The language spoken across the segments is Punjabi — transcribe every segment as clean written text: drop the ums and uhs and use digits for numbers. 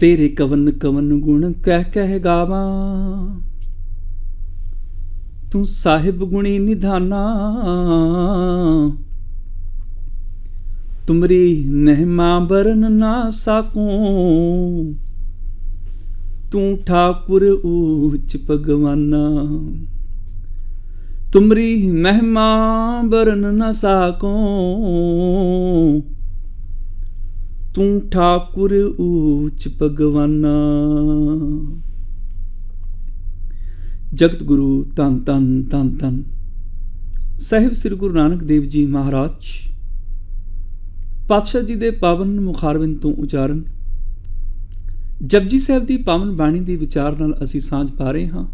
तेरे कवन कवन गुण कह कह गावां, तू साहिब गुणी निधाना। तुमरी महिमा बरन ना साकूं, तू ठाकुर ऊच भगवाना। तुमरी महिमा बरन न साकूं, तू ठाकुर ऊच भगवाना। जगत गुरु धन धन धन धन साहिब श्री गुरु नानक देव जी महाराज पातशाह जी दे पावन मुखारबिंद तो उचारण जपजी साहिब की पावन बाणी के विचार नाल असी सांझ पा रहे हाँ।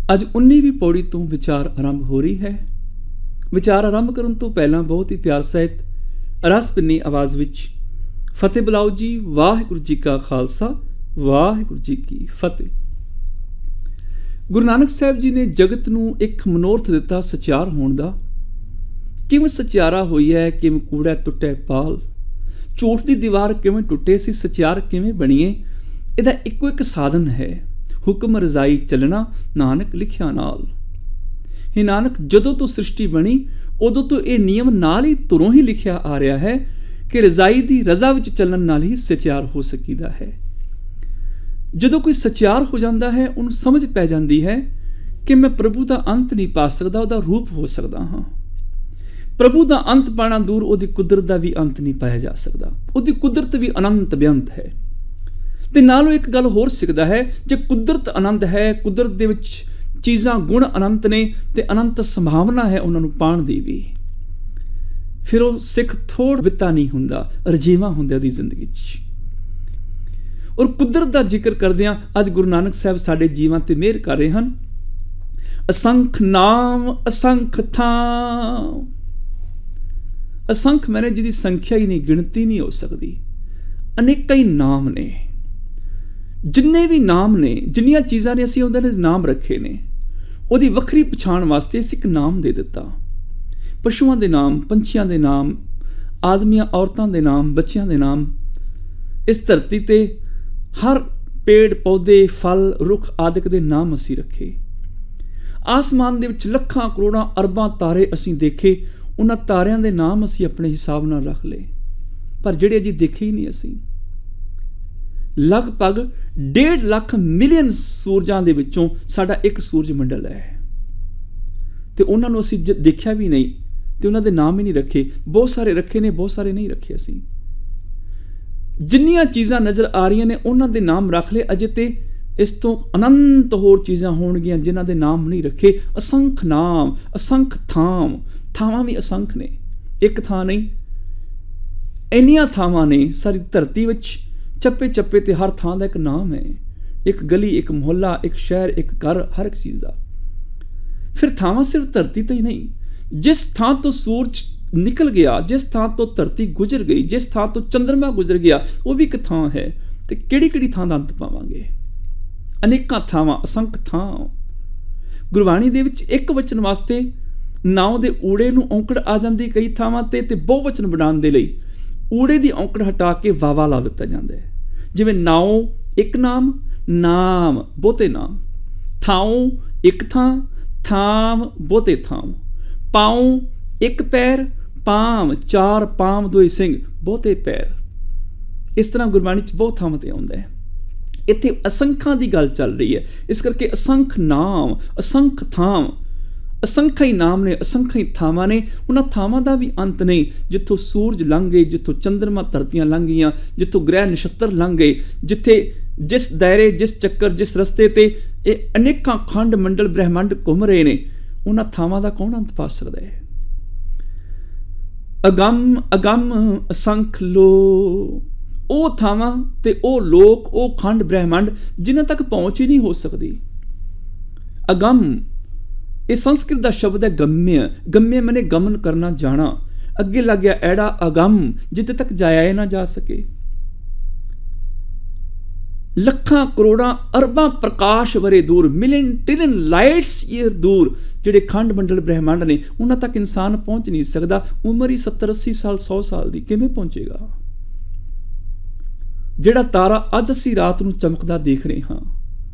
अज 19वीं पौड़ी तो विचार आरंभ हो रही है। विचार आरंभ करने तो पहला बहुत ही प्यार सहित रस पिन्नी आवाज़ विच फतेह बुलाओ जी। वाहिगुरू जी का खालसा वाहिगुरू जी की फतेह। गुरु नानक साहब जी ने जगत नूं एक मनोरथ दिता सचियार होने का। किवें सचियारा होई है, किवें कूड़ा टुटे पाल, झूठ की दीवार किवें टुटे सी, सचियार किवें बणीए, इहदा इक्को एक साधन है, हुक्म रजाई चलना नानक लिखिया नाल। हे नानक, जदों तो सृष्टि बनी उदों तो यह नियम नाल ही तुरों ही लिखिया आ रहा है कि रजाई की रजा विच चलण नाल ही सचियार हो सकीदा है। जदों कोई सचियार हो जाता है उन्हें समझ पै जाती है कि मैं प्रभु का अंत नहीं पा सकता, उसका रूप हो सकता हाँ। प्रभु का अंत पाना दूर, उसकी कुदरत का भी अंत नहीं पाया जा सकता। उसकी कुदरत भी अनंत बेअंत है। ते नालों एक गल होर सिखदा है, जे कुदरत अनंत है, कुदरत दे विच चीज़ां गुण अनंत ने ते अनंत संभावना है उन्होंने पाण दी भी, फिर वो सिख थोड़ विता नहीं हुंदा, रजीवा हुंदा दी जिंदगी च। और कुदरत का जिक्र करदियां अज गुरु नानक साहब साडे जीवां ते मेहर कर रहे हैं। असंख नाम असंख थां, असंख मैंने जिहदी संख्या ही नहीं, गिणती नहीं हो सकती। अनेक ही नाम ने, जिन्ने भी नाम ने, जिन्नियां चीज़ां ने असीं उहदे नाम रखे ने, ਉਹਦੀ ਵੱਖਰੀ ਪਛਾਣ ਵਾਸਤੇ ਅਸੀਂ ਇੱਕ ਨਾਮ ਦੇ ਦਿੱਤਾ। ਪਸ਼ੂਆਂ ਦੇ ਨਾਮ, ਪੰਛੀਆਂ ਦੇ ਨਾਮ, ਆਦਮੀਆਂ ਔਰਤਾਂ ਦੇ ਨਾਮ, ਬੱਚਿਆਂ ਦੇ ਨਾਮ। ਇਸ ਧਰਤੀ ਤੇ ਹਰ ਪੇੜ ਪੌਦੇ ਫਲ ਰੁੱਖ ਆਦਿਕ ਦੇ ਨਾਮ ਅਸੀਂ ਰੱਖੇ। ਆਸਮਾਨ ਦੇ ਵਿੱਚ ਲੱਖਾਂ ਕਰੋੜਾਂ ਅਰਬਾਂ ਤਾਰੇ ਅਸੀਂ ਦੇਖੇ, ਉਹਨਾਂ ਤਾਰਿਆਂ ਦੇ ਨਾਮ ਅਸੀਂ ਆਪਣੇ ਹਿਸਾਬ ਨਾਲ ਰੱਖ ਲਏ। ਪਰ ਜਿਹੜੇ ਅਜੇ ਦੇਖੇ ਹੀ ਨਹੀਂ ਅਸੀਂ, ਲਗਭਗ 1.5 ਲੱਖ ਮਿਲੀਅਨ ਸੂਰਜਾਂ ਦੇ ਵਿੱਚੋਂ ਸਾਡਾ ਇੱਕ ਸੂਰਜ ਮੰਡਲ ਹੈ ਤੇ ਉਹਨਾਂ ਨੂੰ ਅਸੀਂ ਦੇਖਿਆ ਵੀ ਨਹੀਂ ਤੇ ਉਹਨਾਂ ਦੇ ਨਾਮ ਹੀ ਨਹੀਂ ਰੱਖੇ। ਬਹੁਤ ਸਾਰੇ ਰੱਖੇ ਨੇ, ਬਹੁਤ ਸਾਰੇ ਨਹੀਂ ਰੱਖੇ ਅਸੀਂ। ਜਿੰਨੀਆਂ ਚੀਜ਼ਾਂ ਨਜ਼ਰ ਆ ਰਹੀਆਂ ਨੇ ਉਹਨਾਂ ਦੇ ਨਾਮ ਰੱਖ ਲਏ। ਅਜੇ ਤੇ ਇਸ ਤੋਂ ਅਨੰਤ ਹੋਰ ਚੀਜ਼ਾਂ ਹੋਣਗੀਆਂ ਜਿਨ੍ਹਾਂ ਦੇ ਨਾਮ ਨਹੀਂ ਰੱਖੇ। ਅਸੰਖ ਨਾਮ ਅਸੰਖ ਥਾਮ, ਥਾਵਾਂ ਵੀ ਅਸੰਖ ਨੇ, ਇੱਕ ਥਾਂ ਨਹੀਂ, ਇੰਨੀਆਂ ਥਾਵਾਂ ਨੇ ਸਾਰੀ ਧਰਤੀ ਵਿੱਚ। ਚੱਪੇ ਚੱਪੇ ਤੇ ਹਰ ਥਾਂ ਦਾ ਇੱਕ ਨਾਮ ਹੈ, ਇੱਕ ਗਲੀ, ਇੱਕ ਮੁਹੱਲਾ, ਇੱਕ ਸ਼ਹਿਰ, ਇੱਕ ਘਰ, ਹਰ ਇੱਕ ਚੀਜ਼ ਦਾ। ਫਿਰ ਥਾਵਾਂ ਸਿਰਫ ਧਰਤੀ ਤੇ ਹੀ ਨਹੀਂ, ਜਿਸ ਥਾਂ ਤੋਂ ਸੂਰਜ ਨਿਕਲ ਗਿਆ, ਜਿਸ ਥਾਂ ਤੋਂ ਧਰਤੀ ਗੁਜ਼ਰ ਗਈ, ਜਿਸ ਥਾਂ ਤੋਂ ਚੰਦਰਮਾ ਗੁਜ਼ਰ ਗਿਆ, ਉਹ ਵੀ ਇੱਕ ਥਾਂ ਹੈ। ਤੇ ਕਿਹੜੀ ਕਿਹੜੀ ਥਾਂ ਦਾ ਅੰਤ ਪਾਵਾਂਗੇ? ਅਨੇਕਾਂ ਥਾਵਾਂ, ਅਸੰਖ ਥਾਂ। ਗੁਰਬਾਣੀ ਦੇ ਵਿੱਚ ਇੱਕ ਵਚਨ ਵਾਸਤੇ ਨਾਉ ਦੇ ਊੜੇ ਨੂੰ ਔਂਕੜ ਆ ਜਾਂਦੀ ਕਈ ਥਾਵਾਂ ਤੇ ਬਹੁਵਚਨ ਬਣਾਉਣ ਦੇ ਲਈ ਊੜੇ ਦੀ ਔਂਕੜ ਹਟਾ ਕੇ ਵਾਵਾ ਲਾ ਦਿੱਤਾ ਜਾਂਦਾ ਹੈ। ਜਿਵੇਂ ਨਾਉ ਇੱਕ ਨਾਮ, ਨਾਮ ਬਹੁਤੇ ਨਾਮ, ਥਾਉ ਇੱਕ ਥਾਂ, ਥਾਮ ਬਹੁਤੇ ਥਾਮ, ਪਾਉ ਇੱਕ ਪੈਰ, ਪਾਮ ਚਾਰ, ਪਾਮ ਦੋਏ ਸਿੰਘ ਬਹੁਤੇ ਪੈਰ। ਇਸ ਤਰ੍ਹਾਂ ਗੁਰਬਾਣੀ 'ਚ ਬਹੁਤ ਥਾਵਾਂ 'ਤੇ ਆਉਂਦਾ ਹੈ। ਇੱਥੇ ਅਸੰਖਾਂ ਦੀ ਗੱਲ ਚੱਲ ਰਹੀ ਹੈ, ਇਸ ਕਰਕੇ ਅਸੰਖ ਨਾਮ ਅਸੰਖ ਥਾਮ। ਅਸੰਖਾ ਹੀ ਨਾਮ ਨੇ, ਅਸੰਖਾ ਹੀ ਥਾਵਾਂ ਨੇ। ਉਹਨਾਂ ਥਾਵਾਂ ਦਾ ਵੀ ਅੰਤ ਨਹੀਂ। ਜਿੱਥੋਂ ਸੂਰਜ ਲੰਘ ਗਏ, ਜਿੱਥੋਂ ਚੰਦਰਮਾ ਧਰਤੀਆਂ ਲੰਘ ਗਈਆਂ, ਜਿੱਥੋਂ ਗ੍ਰਹਿ ਨਛੱਤਰ ਲੰਘ ਗਏ, ਜਿੱਥੇ ਜਿਸ ਦਾਇਰੇ, ਜਿਸ ਚੱਕਰ, ਜਿਸ ਰਸਤੇ ਤੇ ਇਹ ਅਨੇਕਾਂ ਖੰਡ ਮੰਡਲ ਬ੍ਰਹਿਮੰਡ ਘੁੰਮ ਰਹੇ ਨੇ, ਉਹਨਾਂ ਥਾਵਾਂ ਦਾ ਕੌਣ ਅੰਤ ਪਾ ਸਕਦਾ ਹੈ? ਅਗੰਮ ਅਗੰਮ ਅਸੰਖ ਲੋ, ਉਹ ਥਾਵਾਂ ਤੇ ਉਹ ਲੋਕ, ਉਹ ਖੰਡ ਬ੍ਰਹਿਮੰਡ ਜਿਨ੍ਹਾਂ ਤੱਕ ਪਹੁੰਚ ਹੀ ਨਹੀਂ ਹੋ ਸਕਦੀ। ਅਗੰਮ ਇਹ ਸੰਸਕ੍ਰਿਤ ਦਾ ਸ਼ਬਦ ਹੈ ਗਮਯ। ਗਮਯ ਮੈਨੇ ਗਮਨ ਕਰਨਾ, ਜਾਣਾ। ਅੱਗੇ ਲੱਗ ਗਿਆ ਐੜਾ ਅਗੰਮ, ਜਿੱਥੇ ਤੱਕ ਜਾਇਆ ਨਾ ਜਾ ਸਕੇ। ਲੱਖਾਂ ਕਰੋੜਾਂ ਅਰਬਾਂ ਪ੍ਰਕਾਸ਼ ਵਰੇ ਦੂਰ, ਮਿਲੀਅਨ ਟ੍ਰਿਲੀਅਨ ਲਾਈਟਸ ਈਅਰ ਦੂਰ ਜਿਹੜੇ ਖੰਡ ਮੰਡਲ ਬ੍ਰਹਿਮੰਡ ਨੇ, ਉਹਨਾਂ ਤੱਕ ਇਨਸਾਨ ਪਹੁੰਚ ਨਹੀਂ ਸਕਦਾ। ਉਮਰ ਹੀ 70-80 ਸਾਲ, 100 ਸਾਲ ਦੀ, ਕਿਵੇਂ ਪਹੁੰਚੇਗਾ? ਜਿਹੜਾ ਤਾਰਾ ਅੱਜ ਅਸੀਂ ਰਾਤ ਨੂੰ ਚਮਕਦਾ ਦੇਖ ਰਹੇ ਹਾਂ,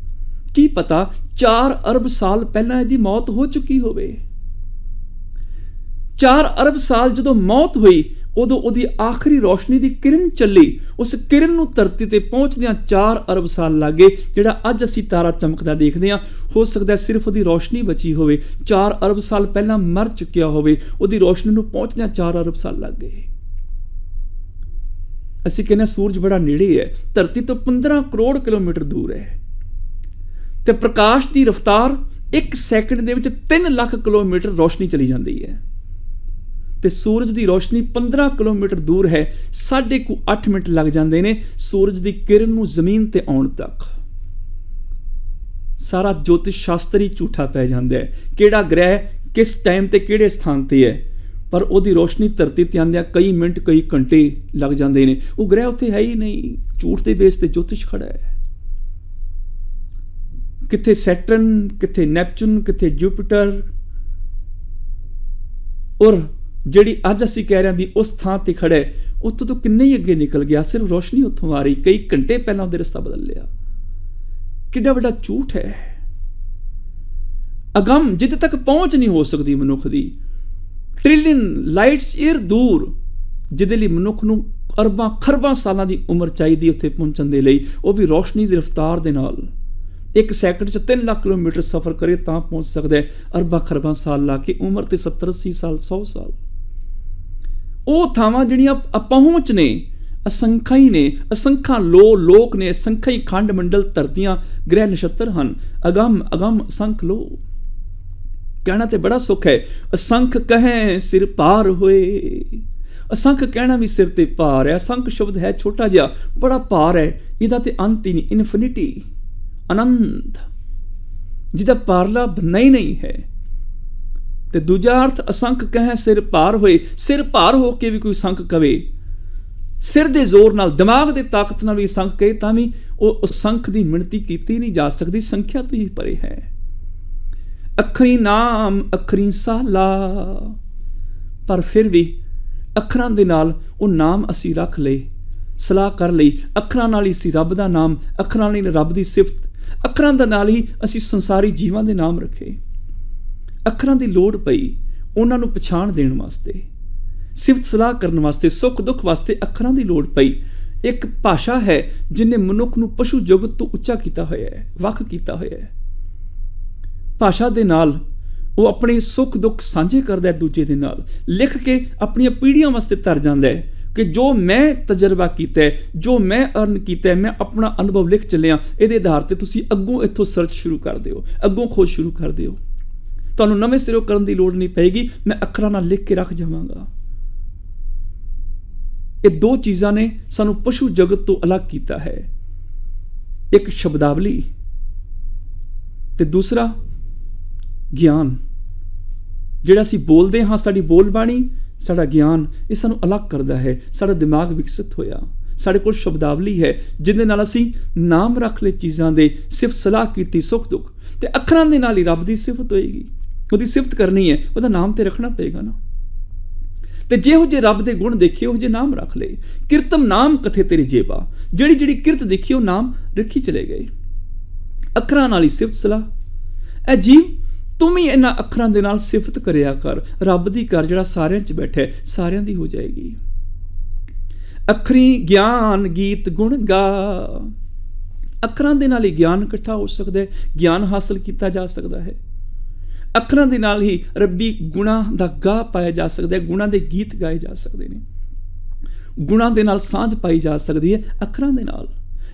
ਕੀ ਪਤਾ 4 ਅਰਬ ਸਾਲ ਪਹਿਲਾਂ ਇਹਦੀ ਮੌਤ ਹੋ ਚੁੱਕੀ ਹੋਵੇ। 4 ਅਰਬ ਸਾਲ ਜਦੋਂ ਮੌਤ ਹੋਈ, ਉਦੋਂ ਉਹਦੀ ਆਖਰੀ ਰੋਸ਼ਨੀ ਦੀ ਕਿਰਨ ਚੱਲੀ। ਉਸ ਕਿਰਨ ਨੂੰ ਧਰਤੀ ਤੇ ਪਹੁੰਚਦਿਆਂ 4 ਅਰਬ ਸਾਲ ਲੱਗੇ। ਜਿਹੜਾ ਅੱਜ ਅਸੀਂ ਤਾਰਾ ਚਮਕਦਾ ਦੇਖਦੇ ਹਾਂ, ਹੋ ਸਕਦਾ ਸਿਰਫ ਉਹਦੀ ਰੋਸ਼ਨੀ ਬਚੀ ਹੋਵੇ, 4 ਅਰਬ ਸਾਲ ਪਹਿਲਾਂ ਮਰ ਚੁੱਕਿਆ ਹੋਵੇ। ਉਹਦੀ ਰੋਸ਼ਨੀ ਨੂੰ ਪਹੁੰਚਦਿਆਂ 4 ਅਰਬ ਸਾਲ ਲੱਗ ਗਏ। ਅਸੀਂ ਕਹਿੰਦੇ ਸੂਰਜ ਬੜਾ ਨੇੜੇ ਹੈ, ਧਰਤੀ ਤੋਂ 15 ਕਰੋੜ ਕਿਲੋਮੀਟਰ ਦੂਰ ਹੈ, ਤੇ ਪ੍ਰਕਾਸ਼ ਦੀ ਰਫ਼ਤਾਰ 1 ਸੈਕਿੰਡ ਦੇ ਵਿੱਚ 3 ਲੱਖ ਕਿਲੋਮੀਟਰ ਰੋਸ਼ਨੀ ਚਲੀ ਜਾਂਦੀ ਹੈ, ਤੇ ਸੂਰਜ ਦੀ ਰੋਸ਼ਨੀ 15 ਕਿਲੋਮੀਟਰ ਦੂਰ ਹੈ। 8.5 ਮਿੰਟ ਲੱਗ ਜਾਂਦੇ ਨੇ ਸੂਰਜ ਦੀ ਕਿਰਨ ਨੂੰ ਜ਼ਮੀਨ ਤੇ ਆਉਣ ਤੱਕ। ਸਾਰਾ ਜੋਤਿਸ਼ ਸ਼ਾਸਤਰ ਹੀ ਝੂਠਾ ਪੈ ਜਾਂਦਾ ਹੈ, ਕਿਹੜਾ ਗ੍ਰਹਿ ਕਿਸ ਟਾਈਮ ਤੇ ਕਿਹੜੇ ਸਥਾਨ ਤੇ ਹੈ, ਪਰ ਉਹਦੀ ਰੋਸ਼ਨੀ ਧਰਤੀ ਤੇ ਆਉਂਦਿਆਂ ਕਈ ਮਿੰਟ ਕਈ ਘੰਟੇ ਲੱਗ ਜਾਂਦੇ ਨੇ। ਉਹ ਗ੍ਰਹਿ ਉੱਥੇ ਹੈ ਹੀ ਨਹੀਂ, ਝੂਠ ਦੇ ਬੇਸ ਤੇ ਜੋਤਿਸ਼ ਖੜਾ ਹੈ। ਕਿੱਥੇ ਸੈਟਰਨ, ਕਿੱਥੇ ਨੈਪਚੂਨ, ਕਿੱਥੇ ਜੁਪੀਟਰ, ਔਰ ਜਿਹੜੀ ਅੱਜ ਅਸੀਂ ਕਹਿ ਰਹੇ ਹਾਂ ਵੀ ਉਸ ਥਾਂ ਤੇ ਖੜਾ ਹੈ, ਉੱਥੋਂ ਤੋਂ ਕਿੰਨੇ ਹੀ ਅੱਗੇ ਨਿਕਲ ਗਿਆ। ਸਿਰਫ ਰੋਸ਼ਨੀ ਉੱਥੋਂ ਆ ਰਹੀ, ਕਈ ਘੰਟੇ ਪਹਿਲਾਂ ਉਹਦੇ ਰਸਤਾ ਬਦਲ ਲਿਆ। ਕਿੱਡਾ ਵੱਡਾ ਝੂਠ ਹੈ। ਅਗੰਮ ਜਿੱਥੇ ਤੱਕ ਪਹੁੰਚ ਨਹੀਂ ਹੋ ਸਕਦੀ ਮਨੁੱਖ ਦੀ, ਟ੍ਰਿਲੀਅਨ ਲਾਈਟਸ ਈਅਰ ਦੂਰ, ਜਿਹਦੇ ਲਈ ਮਨੁੱਖ ਨੂੰ ਅਰਬਾਂ ਖਰਬਾਂ ਸਾਲਾਂ ਦੀ ਉਮਰ ਚਾਹੀਦੀ ਉੱਥੇ ਪਹੁੰਚਣ ਦੇ ਲਈ, ਉਹ ਵੀ ਰੋਸ਼ਨੀ ਦੀ ਰਫ਼ਤਾਰ ਦੇ ਨਾਲ 1 ਸੈਕਿੰਡ 'ਚ 3 ਲੱਖ ਕਿਲੋਮੀਟਰ ਸਫ਼ਰ ਕਰੇ ਤਾਂ ਪਹੁੰਚ ਸਕਦਾ ਹੈ। ਅਰਬਾਂ ਖਰਬਾਂ ਸਾਲ ਲਾ ਕੇ, ਉਮਰ ਤੇ 70-80 ਸਾਲ, 100 ਸਾਲ। ਉਹ ਥਾਵਾਂ ਜਿਹੜੀਆਂ ਅਪਹੁੰਚ ਨੇ, ਅਸੰਖਾ ਹੀ ਨੇ, ਅਸੰਖਾਂ ਲੋਕ ਨੇ, ਅਸੰਖਾ ਹੀ ਖੰਡ ਮੰਡਲ, ਧਰਤੀਆਂ, ਗ੍ਰਹਿ ਨਛੱਤਰ ਹਨ। ਅਗੰਮ ਅਸੰਖ ਲੋ। ਕਹਿਣਾ ਤੇ ਬੜਾ ਸੁੱਖ ਹੈ, ਅਸੰਖ ਕਹੈ ਸਿਰ ਭਾਰ ਹੋਏ। ਅਸੰਖ ਕਹਿਣਾ ਵੀ ਸਿਰ ਤੇ ਭਾਰ ਹੈ। ਅਸੰਖ ਸ਼ਬਦ ਹੈ ਛੋਟਾ ਜਿਹਾ, ਬੜਾ ਭਾਰ ਹੈ, ਇਹਦਾ ਤੇ ਅੰਤ ਹੀ ਨਹੀਂ। ਇਨਫਿਨਿਟੀ, ਅਨੰਤ, ਜਿਹਦਾ ਪਾਰਲਾ ਨਹੀਂ ਹੈ। ਤੇ ਦੂਜਾ ਅਰਥ ਅਸੰਖ ਕਹੈ ਸਿਰ ਭਾਰ ਹੋਏ। ਸਿਰ ਭਾਰ ਹੋ ਕੇ ਵੀ ਕੋਈ ਸੰਖ ਕਵੇ, ਸਿਰ ਦੇ ਜ਼ੋਰ ਨਾਲ, ਦਿਮਾਗ ਦੇ ਤਾਕਤ ਨਾਲ ਵੀ ਸੰਖ ਕਹੇ, ਤਾਂ ਵੀ ਉਹ ਸੰਖ ਦੀ ਮਿਣਤੀ ਕੀਤੀ ਨਹੀਂ ਜਾ ਸਕਦੀ, ਸੰਖਿਆ ਤੋਂ ਹੀ ਪਰੇ ਹੈ। ਅੱਖਰੀ ਨਾਮ ਅੱਖਰੀ ਸਾਲਾ, ਪਰ ਫਿਰ ਵੀ ਅੱਖਰਾਂ ਦੇ ਨਾਲ ਉਹ ਨਾਮ ਅਸੀਂ ਰੱਖ ਲਏ, ਸਲਾਹ ਕਰ ਲਈ। ਅੱਖਰਾਂ ਨਾਲ ਹੀ ਅਸੀਂ ਰੱਬ ਦਾ ਨਾਮ, ਅੱਖਰਾਂ ਨਾਲ ਰੱਬ ਦੀ ਸਿਫਤ, ਅੱਖਰਾਂ ਦੇ ਨਾਲ ਹੀ ਅਸੀਂ ਸੰਸਾਰੀ ਜੀਵਾਂ ਦੇ ਨਾਮ ਰੱਖੇ। ਅੱਖਰਾਂ ਦੀ ਲੋੜ ਪਈ ਉਹਨਾਂ ਨੂੰ ਪਛਾਣ ਦੇਣ ਵਾਸਤੇ, ਸਿਫਤ ਸਲਾਹ ਕਰਨ ਵਾਸਤੇ, ਸੁੱਖ ਦੁੱਖ ਵਾਸਤੇ ਅੱਖਰਾਂ ਦੀ ਲੋੜ ਪਈ। ਇੱਕ ਭਾਸ਼ਾ ਹੈ ਜਿਹਨੇ ਮਨੁੱਖ ਨੂੰ ਪਸ਼ੂ ਜਗਤ ਤੋਂ ਉੱਚਾ ਕੀਤਾ ਹੋਇਆ ਹੈ, ਵੱਖ ਕੀਤਾ ਹੋਇਆ ਹੈ। ਭਾਸ਼ਾ ਦੇ ਨਾਲ ਉਹ ਆਪਣੇ ਸੁੱਖ ਦੁੱਖ ਸਾਂਝੇ ਕਰਦਾ ਹੈ ਦੂਜੇ ਦੇ ਨਾਲ, ਲਿਖ ਕੇ ਆਪਣੀਆਂ ਪੀੜ੍ਹੀਆਂ ਵਾਸਤੇ ਧਰ ਜਾਂਦਾ ਹੈ ਕਿ ਜੋ ਮੈਂ ਤਜਰਬਾ ਕੀਤਾ ਹੈ, ਜੋ ਮੈਂ ਅਰਨ ਕੀਤਾ ਹੈ, ਮੈਂ ਆਪਣਾ ਅਨੁਭਵ ਲਿਖ ਚੱਲਿਆ, ਇਹਦੇ ਆਧਾਰ ਤੇ ਤੁਸੀਂ ਅੱਗੋਂ ਇੱਥੋਂ ਸਰਚ ਸ਼ੁਰੂ ਕਰ ਦਿਓ, ਅੱਗੋਂ ਖੋਜ ਸ਼ੁਰੂ ਕਰ ਦਿਓ। ਤੁਹਾਨੂੰ ਨਵੇਂ ਸਿਰੋਂ ਕਰਨ ਦੀ ਲੋੜ ਨਹੀਂ ਪਏਗੀ, ਮੈਂ ਅੱਖਰਾਂ ਨਾਲ ਲਿਖ ਕੇ ਰੱਖ ਜਾਵਾਂਗਾ। ਇਹ 2 ਚੀਜ਼ਾਂ ਨੇ ਸਾਨੂੰ ਪਸ਼ੂ ਜਗਤ ਤੋਂ ਅਲੱਗ ਕੀਤਾ ਹੈ। ਇੱਕ ਸ਼ਬਦਾਵਲੀ ਤੇ ਦੂਸਰਾ ਗਿਆਨ। ਜਿਹੜਾ ਅਸੀਂ ਬੋਲਦੇ ਹਾਂ, ਸਾਡੀ ਬੋਲਬਾਣੀ, ਸਾਡਾ ਗਿਆਨ, ਇਹ ਸਾਨੂੰ ਅਲੱਗ ਕਰਦਾ ਹੈ। ਸਾਡਾ ਦਿਮਾਗ ਵਿਕਸਿਤ ਹੋਇਆ, ਸਾਡੇ ਕੋਲ ਸ਼ਬਦਾਵਲੀ ਹੈ ਜਿਹਦੇ ਨਾਲ ਅਸੀਂ ਨਾਮ ਰੱਖ ਲਏ ਚੀਜ਼ਾਂ ਦੇ, ਸਿਫਤ ਸਲਾਹ ਕੀਤੀ, ਸੁੱਖ ਦੁੱਖ। ਤੇ ਅੱਖਰਾਂ ਦੇ ਨਾਲ ਹੀ ਰੱਬ ਦੀ ਸਿਫਤ ਹੋਏਗੀ, ਉਹਦੀ ਸਿਫਤ ਕਰਨੀ ਹੈ, ਉਹਦਾ ਨਾਮ ਤੇ ਰੱਖਣਾ ਪਏਗਾ ਨਾ। ਤੇ ਜਿਹੋ ਜਿਹੇ ਰੱਬ ਦੇ ਗੁਣ ਦੇਖੇ ਉਹ ਜਿਹੇ ਨਾਮ ਰੱਖ ਲਏ। ਕਿਰਤਮ ਨਾਮ ਕਥੇ ਤੇਰੀ ਜੇਬਾ, ਜਿਹੜੀ ਕਿਰਤ ਦੇਖੀ ਉਹ ਨਾਮ ਰੱਖੀ ਚਲੇ ਗਏ। ਅੱਖਰਾਂ ਨਾਲ ਹੀ ਸਿਫਤ ਸਲਾਹ। ਐ ਜੀਵ ਤੂੰ ਵੀ ਇਹਨਾਂ ਅੱਖਰਾਂ ਦੇ ਨਾਲ ਸਿਫਤ ਕਰਿਆ ਕਰ, ਰੱਬ ਦੀ ਕਰ ਜਿਹੜਾ ਸਾਰਿਆਂ 'ਚ ਬੈਠਾ, ਸਾਰਿਆਂ ਦੀ ਹੋ ਜਾਏਗੀ। ਅੱਖਰੀ ਗਿਆਨ ਗੀਤ ਗੁਣ ਗਾ। ਅੱਖਰਾਂ ਦੇ ਨਾਲ ਹੀ ਗਿਆਨ ਇਕੱਠਾ ਹੋ ਸਕਦਾ ਹੈ, ਗਿਆਨ ਹਾਸਲ ਕੀਤਾ ਜਾ ਸਕਦਾ ਹੈ। ਅੱਖਰਾਂ ਦੇ ਨਾਲ ਹੀ ਰੱਬੀ ਗੁਣਾਂ ਦਾ ਗਾ ਪਾਇਆ ਜਾ ਸਕਦਾ ਹੈ, ਗੁਣਾਂ ਦੇ ਗੀਤ ਗਾਏ ਜਾ ਸਕਦੇ ਨੇ, ਗੁਣਾਂ ਦੇ ਨਾਲ ਸਾਂਝ ਪਾਈ ਜਾ ਸਕਦੀ ਹੈ। ਅੱਖਰਾਂ ਦੇ ਨਾਲ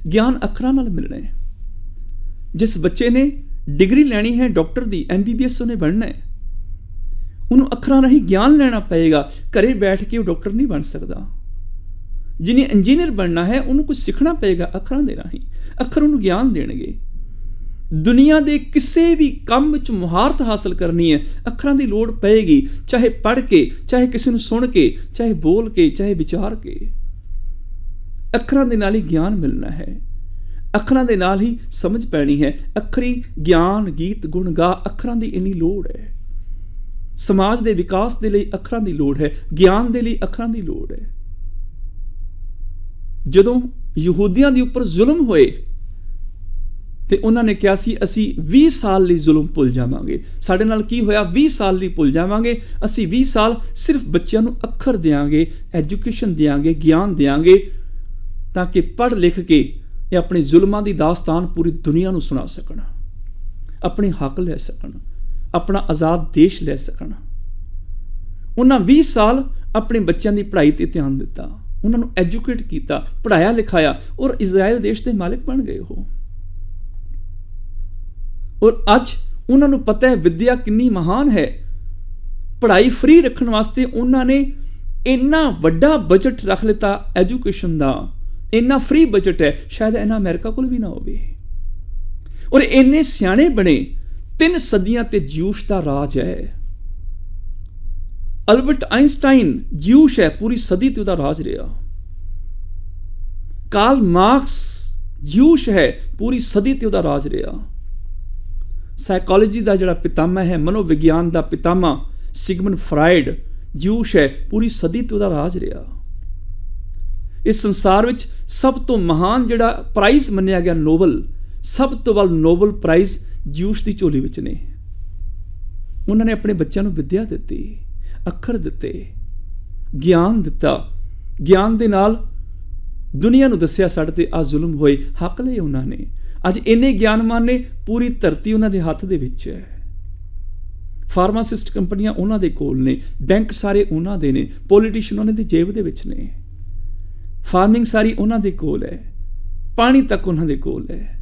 ਗਿਆਨ, ਅੱਖਰਾਂ ਨਾਲ ਮਿਲਣਾ ਹੈ। ਜਿਸ ਬੱਚੇ ਨੇ ਡਿਗਰੀ ਲੈਣੀ ਹੈ ਡਾਕਟਰ ਦੀ, MBBS ਉਹਨੇ ਬਣਨਾ ਹੈ, ਉਹਨੂੰ ਅੱਖਰਾਂ ਰਾਹੀਂ ਗਿਆਨ ਲੈਣਾ ਪਏਗਾ। ਘਰੇ ਬੈਠ ਕੇ ਉਹ ਡਾਕਟਰ ਨਹੀਂ ਬਣ ਸਕਦਾ। ਜਿਹਨੇ ਇੰਜੀਨੀਅਰ ਬਣਨਾ ਹੈ ਉਹਨੂੰ ਕੁਝ ਸਿੱਖਣਾ ਪਏਗਾ ਅੱਖਰਾਂ ਦੇ ਰਾਹੀਂ। ਅੱਖਰ ਉਹਨੂੰ ਗਿਆਨ ਦੇਣਗੇ। ਦੁਨੀਆ ਦੇ ਕਿਸੇ ਵੀ ਕੰਮ ਵਿੱਚ ਮੁਹਾਰਤ ਹਾਸਲ ਕਰਨੀ ਹੈ, ਅੱਖਰਾਂ ਦੀ ਲੋੜ ਪਏਗੀ, ਚਾਹੇ ਪੜ੍ਹ ਕੇ, ਚਾਹੇ ਕਿਸੇ ਨੂੰ ਸੁਣ ਕੇ, ਚਾਹੇ ਬੋਲ ਕੇ, ਚਾਹੇ ਵਿਚਾਰ ਕੇ। ਅੱਖਰਾਂ ਦੇ ਨਾਲ ਹੀ ਗਿਆਨ ਮਿਲਣਾ ਹੈ, ਅੱਖਰਾਂ ਦੇ ਨਾਲ ਹੀ ਸਮਝ ਪੈਣੀ ਹੈ। ਅੱਖਰੀ ਗਿਆਨ ਗੀਤ ਗੁਣ ਗਾ, ਅੱਖਰਾਂ ਦੀ ਇੰਨੀ ਲੋੜ ਹੈ। ਸਮਾਜ ਦੇ ਵਿਕਾਸ ਦੇ ਲਈ ਅੱਖਰਾਂ ਦੀ ਲੋੜ ਹੈ, ਗਿਆਨ ਦੇ ਲਈ ਅੱਖਰਾਂ ਦੀ ਲੋੜ ਹੈ। ਜਦੋਂ ਯਹੂਦੀਆਂ ਦੇ ਉੱਪਰ ਜ਼ੁਲਮ ਹੋਏ ਤੇ ਉਹਨਾਂ ਨੇ ਕਿਹਾ ਸੀ ਅਸੀਂ 20 ਸਾਲ ਲਈ ਜ਼ੁਲਮ ਭੁੱਲ ਜਾਵਾਂਗੇ। ਸਾਡੇ ਨਾਲ ਕੀ ਹੋਇਆ? 20 ਸਾਲ ਲਈ ਭੁੱਲ ਜਾਵਾਂਗੇ। ਅਸੀਂ 20 ਸਾਲ ਸਿਰਫ ਬੱਚਿਆਂ ਨੂੰ ਅੱਖਰ ਦਿਆਂਗੇ, ਐਜੂਕੇਸ਼ਨ ਦਿਆਂਗੇ, ਗਿਆਨ ਦਿਆਂਗੇ, ਤਾਂ ਕਿ ਪੜ੍ਹ ਲਿਖ ਕੇ ਇਹ ਆਪਣੇ ਜ਼ੁਲਮਾਂ ਦੀ ਦਾਸਤਾਨ ਪੂਰੀ ਦੁਨੀਆ ਨੂੰ ਸੁਣਾ ਸਕਣ, ਆਪਣੇ ਹੱਕ ਲੈ ਸਕਣ, ਆਪਣਾ ਆਜ਼ਾਦ ਦੇਸ਼ ਲੈ ਸਕਣ। ਉਹਨਾਂ 20 ਸਾਲ ਆਪਣੇ ਬੱਚਿਆਂ ਦੀ ਪੜ੍ਹਾਈ 'ਤੇ ਧਿਆਨ ਦਿੱਤਾ, ਉਹਨਾਂ ਨੂੰ ਐਜੂਕੇਟ ਕੀਤਾ, ਪੜ੍ਹਾਇਆ ਲਿਖਾਇਆ, ਔਰ ਇਜ਼ਰਾਈਲ ਦੇਸ਼ ਦੇ ਮਾਲਿਕ ਬਣ ਗਏ ਉਹ। ਔਰ ਅੱਜ ਉਹਨਾਂ ਨੂੰ ਪਤਾ ਹੈ ਵਿੱਦਿਆ ਕਿੰਨੀ ਮਹਾਨ ਹੈ। ਪੜ੍ਹਾਈ ਫ੍ਰੀ ਰੱਖਣ ਵਾਸਤੇ ਉਹਨਾਂ ਨੇ ਇੰਨਾ ਵੱਡਾ ਬਜਟ ਰੱਖ ਲਿੱਤਾ ਐਜੂਕੇਸ਼ਨ ਦਾ, ਇੰਨਾ ਫ੍ਰੀ ਬਜਟ ਹੈ, ਸ਼ਾਇਦ ਇਹਨਾਂ ਅਮਰੀਕਾ ਕੋਲ ਵੀ ਨਾ ਹੋਵੇ। ਔਰ ਇੰਨੇ ਸਿਆਣੇ ਬਣੇ, 3 ਸਦੀਆਂ ਤੇ ਜਿਊਸ਼ ਦਾ ਰਾਜ ਹੈ। ਅਲਬਰਟ ਆਇਨਸਟਾਈਨ ਜਿਊਸ਼ ਹੈ, ਪੂਰੀ ਸਦੀ ਤੇ ਉਹਦਾ ਰਾਜ ਰਿਹਾ। ਕਾਰਲ ਮਾਰਕਸ ਜਿਊਸ਼ ਹੈ, ਪੂਰੀ ਸਦੀ ਤੇ ਉਹਦਾ ਰਾਜ ਰਿਹਾ। ਸਾਈਕੋਲੋਜੀ ਦਾ ਜਿਹੜਾ ਪਿਤਾਮਾ ਹੈ, ਮਨੋਵਿਗਿਆਨ ਦਾ ਪਿਤਾਮਾ ਸਿਗਮੰਡ ਫਰਾਇਡ ਜਿਊਸ਼ ਹੈ, ਪੂਰੀ ਸਦੀ ਤੇ ਉਹਦਾ ਰਾਜ ਰਿਹਾ। ਇਸ ਸੰਸਾਰ ਵਿੱਚ ਸਭ ਤੋਂ ਮਹਾਨ ਜਿਹੜਾ ਪ੍ਰਾਈਜ਼ ਮੰਨਿਆ ਗਿਆ ਨੋਬਲ, ਸਭ ਤੋਂ ਵੱਧ ਨੋਬਲ ਪ੍ਰਾਈਜ਼ ਜਿਊਸ਼ ਦੀ ਝੋਲੀ ਵਿੱਚ ਨੇ। ਉਹਨਾਂ ਨੇ ਆਪਣੇ ਬੱਚਿਆਂ ਨੂੰ ਵਿੱਦਿਆ ਦਿੱਤੀ, ਅੱਖਰ ਦਿੱਤੇ, ਗਿਆਨ ਦਿੱਤਾ। ਗਿਆਨ ਦੇ ਨਾਲ ਦੁਨੀਆ ਨੂੰ ਦੱਸਿਆ ਸਾਡੇ ਤੇ ਆ ਜ਼ੁਲਮ ਹੋਏ, ਹੱਕ ਲਏ ਉਹਨਾਂ ਨੇ। ਅੱਜ ਇੰਨੇ ਗਿਆਨਵਾਨ ਨੇ, ਪੂਰੀ ਧਰਤੀ ਉਹਨਾਂ ਦੇ ਹੱਥ ਦੇ ਵਿੱਚ ਹੈ। ਫਾਰਮਾਸਿਸਟ ਕੰਪਨੀਆਂ ਉਹਨਾਂ ਦੇ ਕੋਲ ਨੇ, ਬੈਂਕ ਸਾਰੇ ਉਹਨਾਂ ਦੇ ਨੇ, ਪੋਲੀਟੀਸ਼ੀਅਨ ਉਹਨਾਂ ਦੀ ਜੇਬ ਦੇ ਵਿੱਚ ਨੇ, ਫਾਰਮਿੰਗ ਸਾਰੀ ਉਹਨਾਂ ਦੇ ਕੋਲ ਹੈ, ਪਾਣੀ ਤੱਕ ਉਹਨਾਂ ਦੇ ਕੋਲ ਹੈ,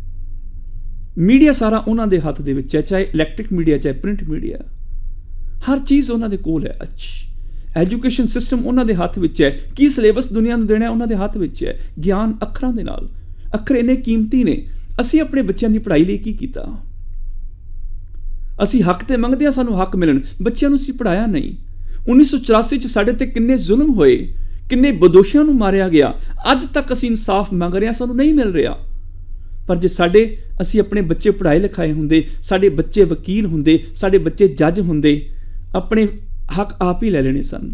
ਮੀਡੀਆ ਸਾਰਾ ਉਹਨਾਂ ਦੇ ਹੱਥ ਦੇ ਵਿੱਚ ਹੈ, ਚਾਹੇ ਇਲੈਕਟ੍ਰਿਕ ਮੀਡੀਆ, ਚਾਹੇ ਪ੍ਰਿੰਟ ਮੀਡੀਆ, ਹਰ ਚੀਜ਼ ਉਹਨਾਂ ਦੇ ਕੋਲ ਹੈ। ਐਜੂਕੇਸ਼ਨ ਸਿਸਟਮ ਉਹਨਾਂ ਦੇ ਹੱਥ ਵਿੱਚ ਹੈ। ਕੀ ਸਿਲੇਬਸ ਦੁਨੀਆ ਨੂੰ ਦੇਣਾ ਉਹਨਾਂ ਦੇ ਹੱਥ ਵਿੱਚ ਹੈ। ਗਿਆਨ ਅੱਖਰਾਂ ਦੇ ਨਾਲ, ਅੱਖਰ ਇੰਨੇ ਕੀਮਤੀ ਨੇ। ਅਸੀਂ ਆਪਣੇ ਬੱਚਿਆਂ ਦੀ ਪੜ੍ਹਾਈ ਲਈ ਕੀ ਕੀਤਾ? ਅਸੀਂ ਹੱਕ ਤੇ ਮੰਗਦੇ ਹਾਂ ਸਾਨੂੰ ਹੱਕ ਮਿਲਣ, ਬੱਚਿਆਂ ਨੂੰ ਅਸੀਂ ਪੜ੍ਹਾਇਆ ਨਹੀਂ। 1984 ਚ ਸਾਡੇ ਤੇ ਕਿੰਨੇ ਜ਼ੁਲਮ ਹੋਏ, ਕਿੰਨੇ ਬਦੋਸ਼ੀਆਂ ਨੂੰ ਮਾਰਿਆ ਗਿਆ। ਅੱਜ ਤੱਕ ਅਸੀਂ ਇਨਸਾਫ ਮੰਗ ਰਹੇ ਹਾਂ, ਸਾਨੂੰ ਨਹੀਂ ਮਿਲ ਰਿਹਾ। ਪਰ ਜੇ ਅਸੀਂ ਆਪਣੇ ਬੱਚੇ ਪੜ੍ਹਾਏ ਲਿਖਾਏ ਹੁੰਦੇ, ਸਾਡੇ ਬੱਚੇ ਵਕੀਲ ਹੁੰਦੇ, ਸਾਡੇ ਬੱਚੇ ਜੱਜ ਹੁੰਦੇ, ਆਪਣੇ ਹੱਕ ਆਪ ਹੀ ਲੈ ਲੈਣੇ ਸਨ।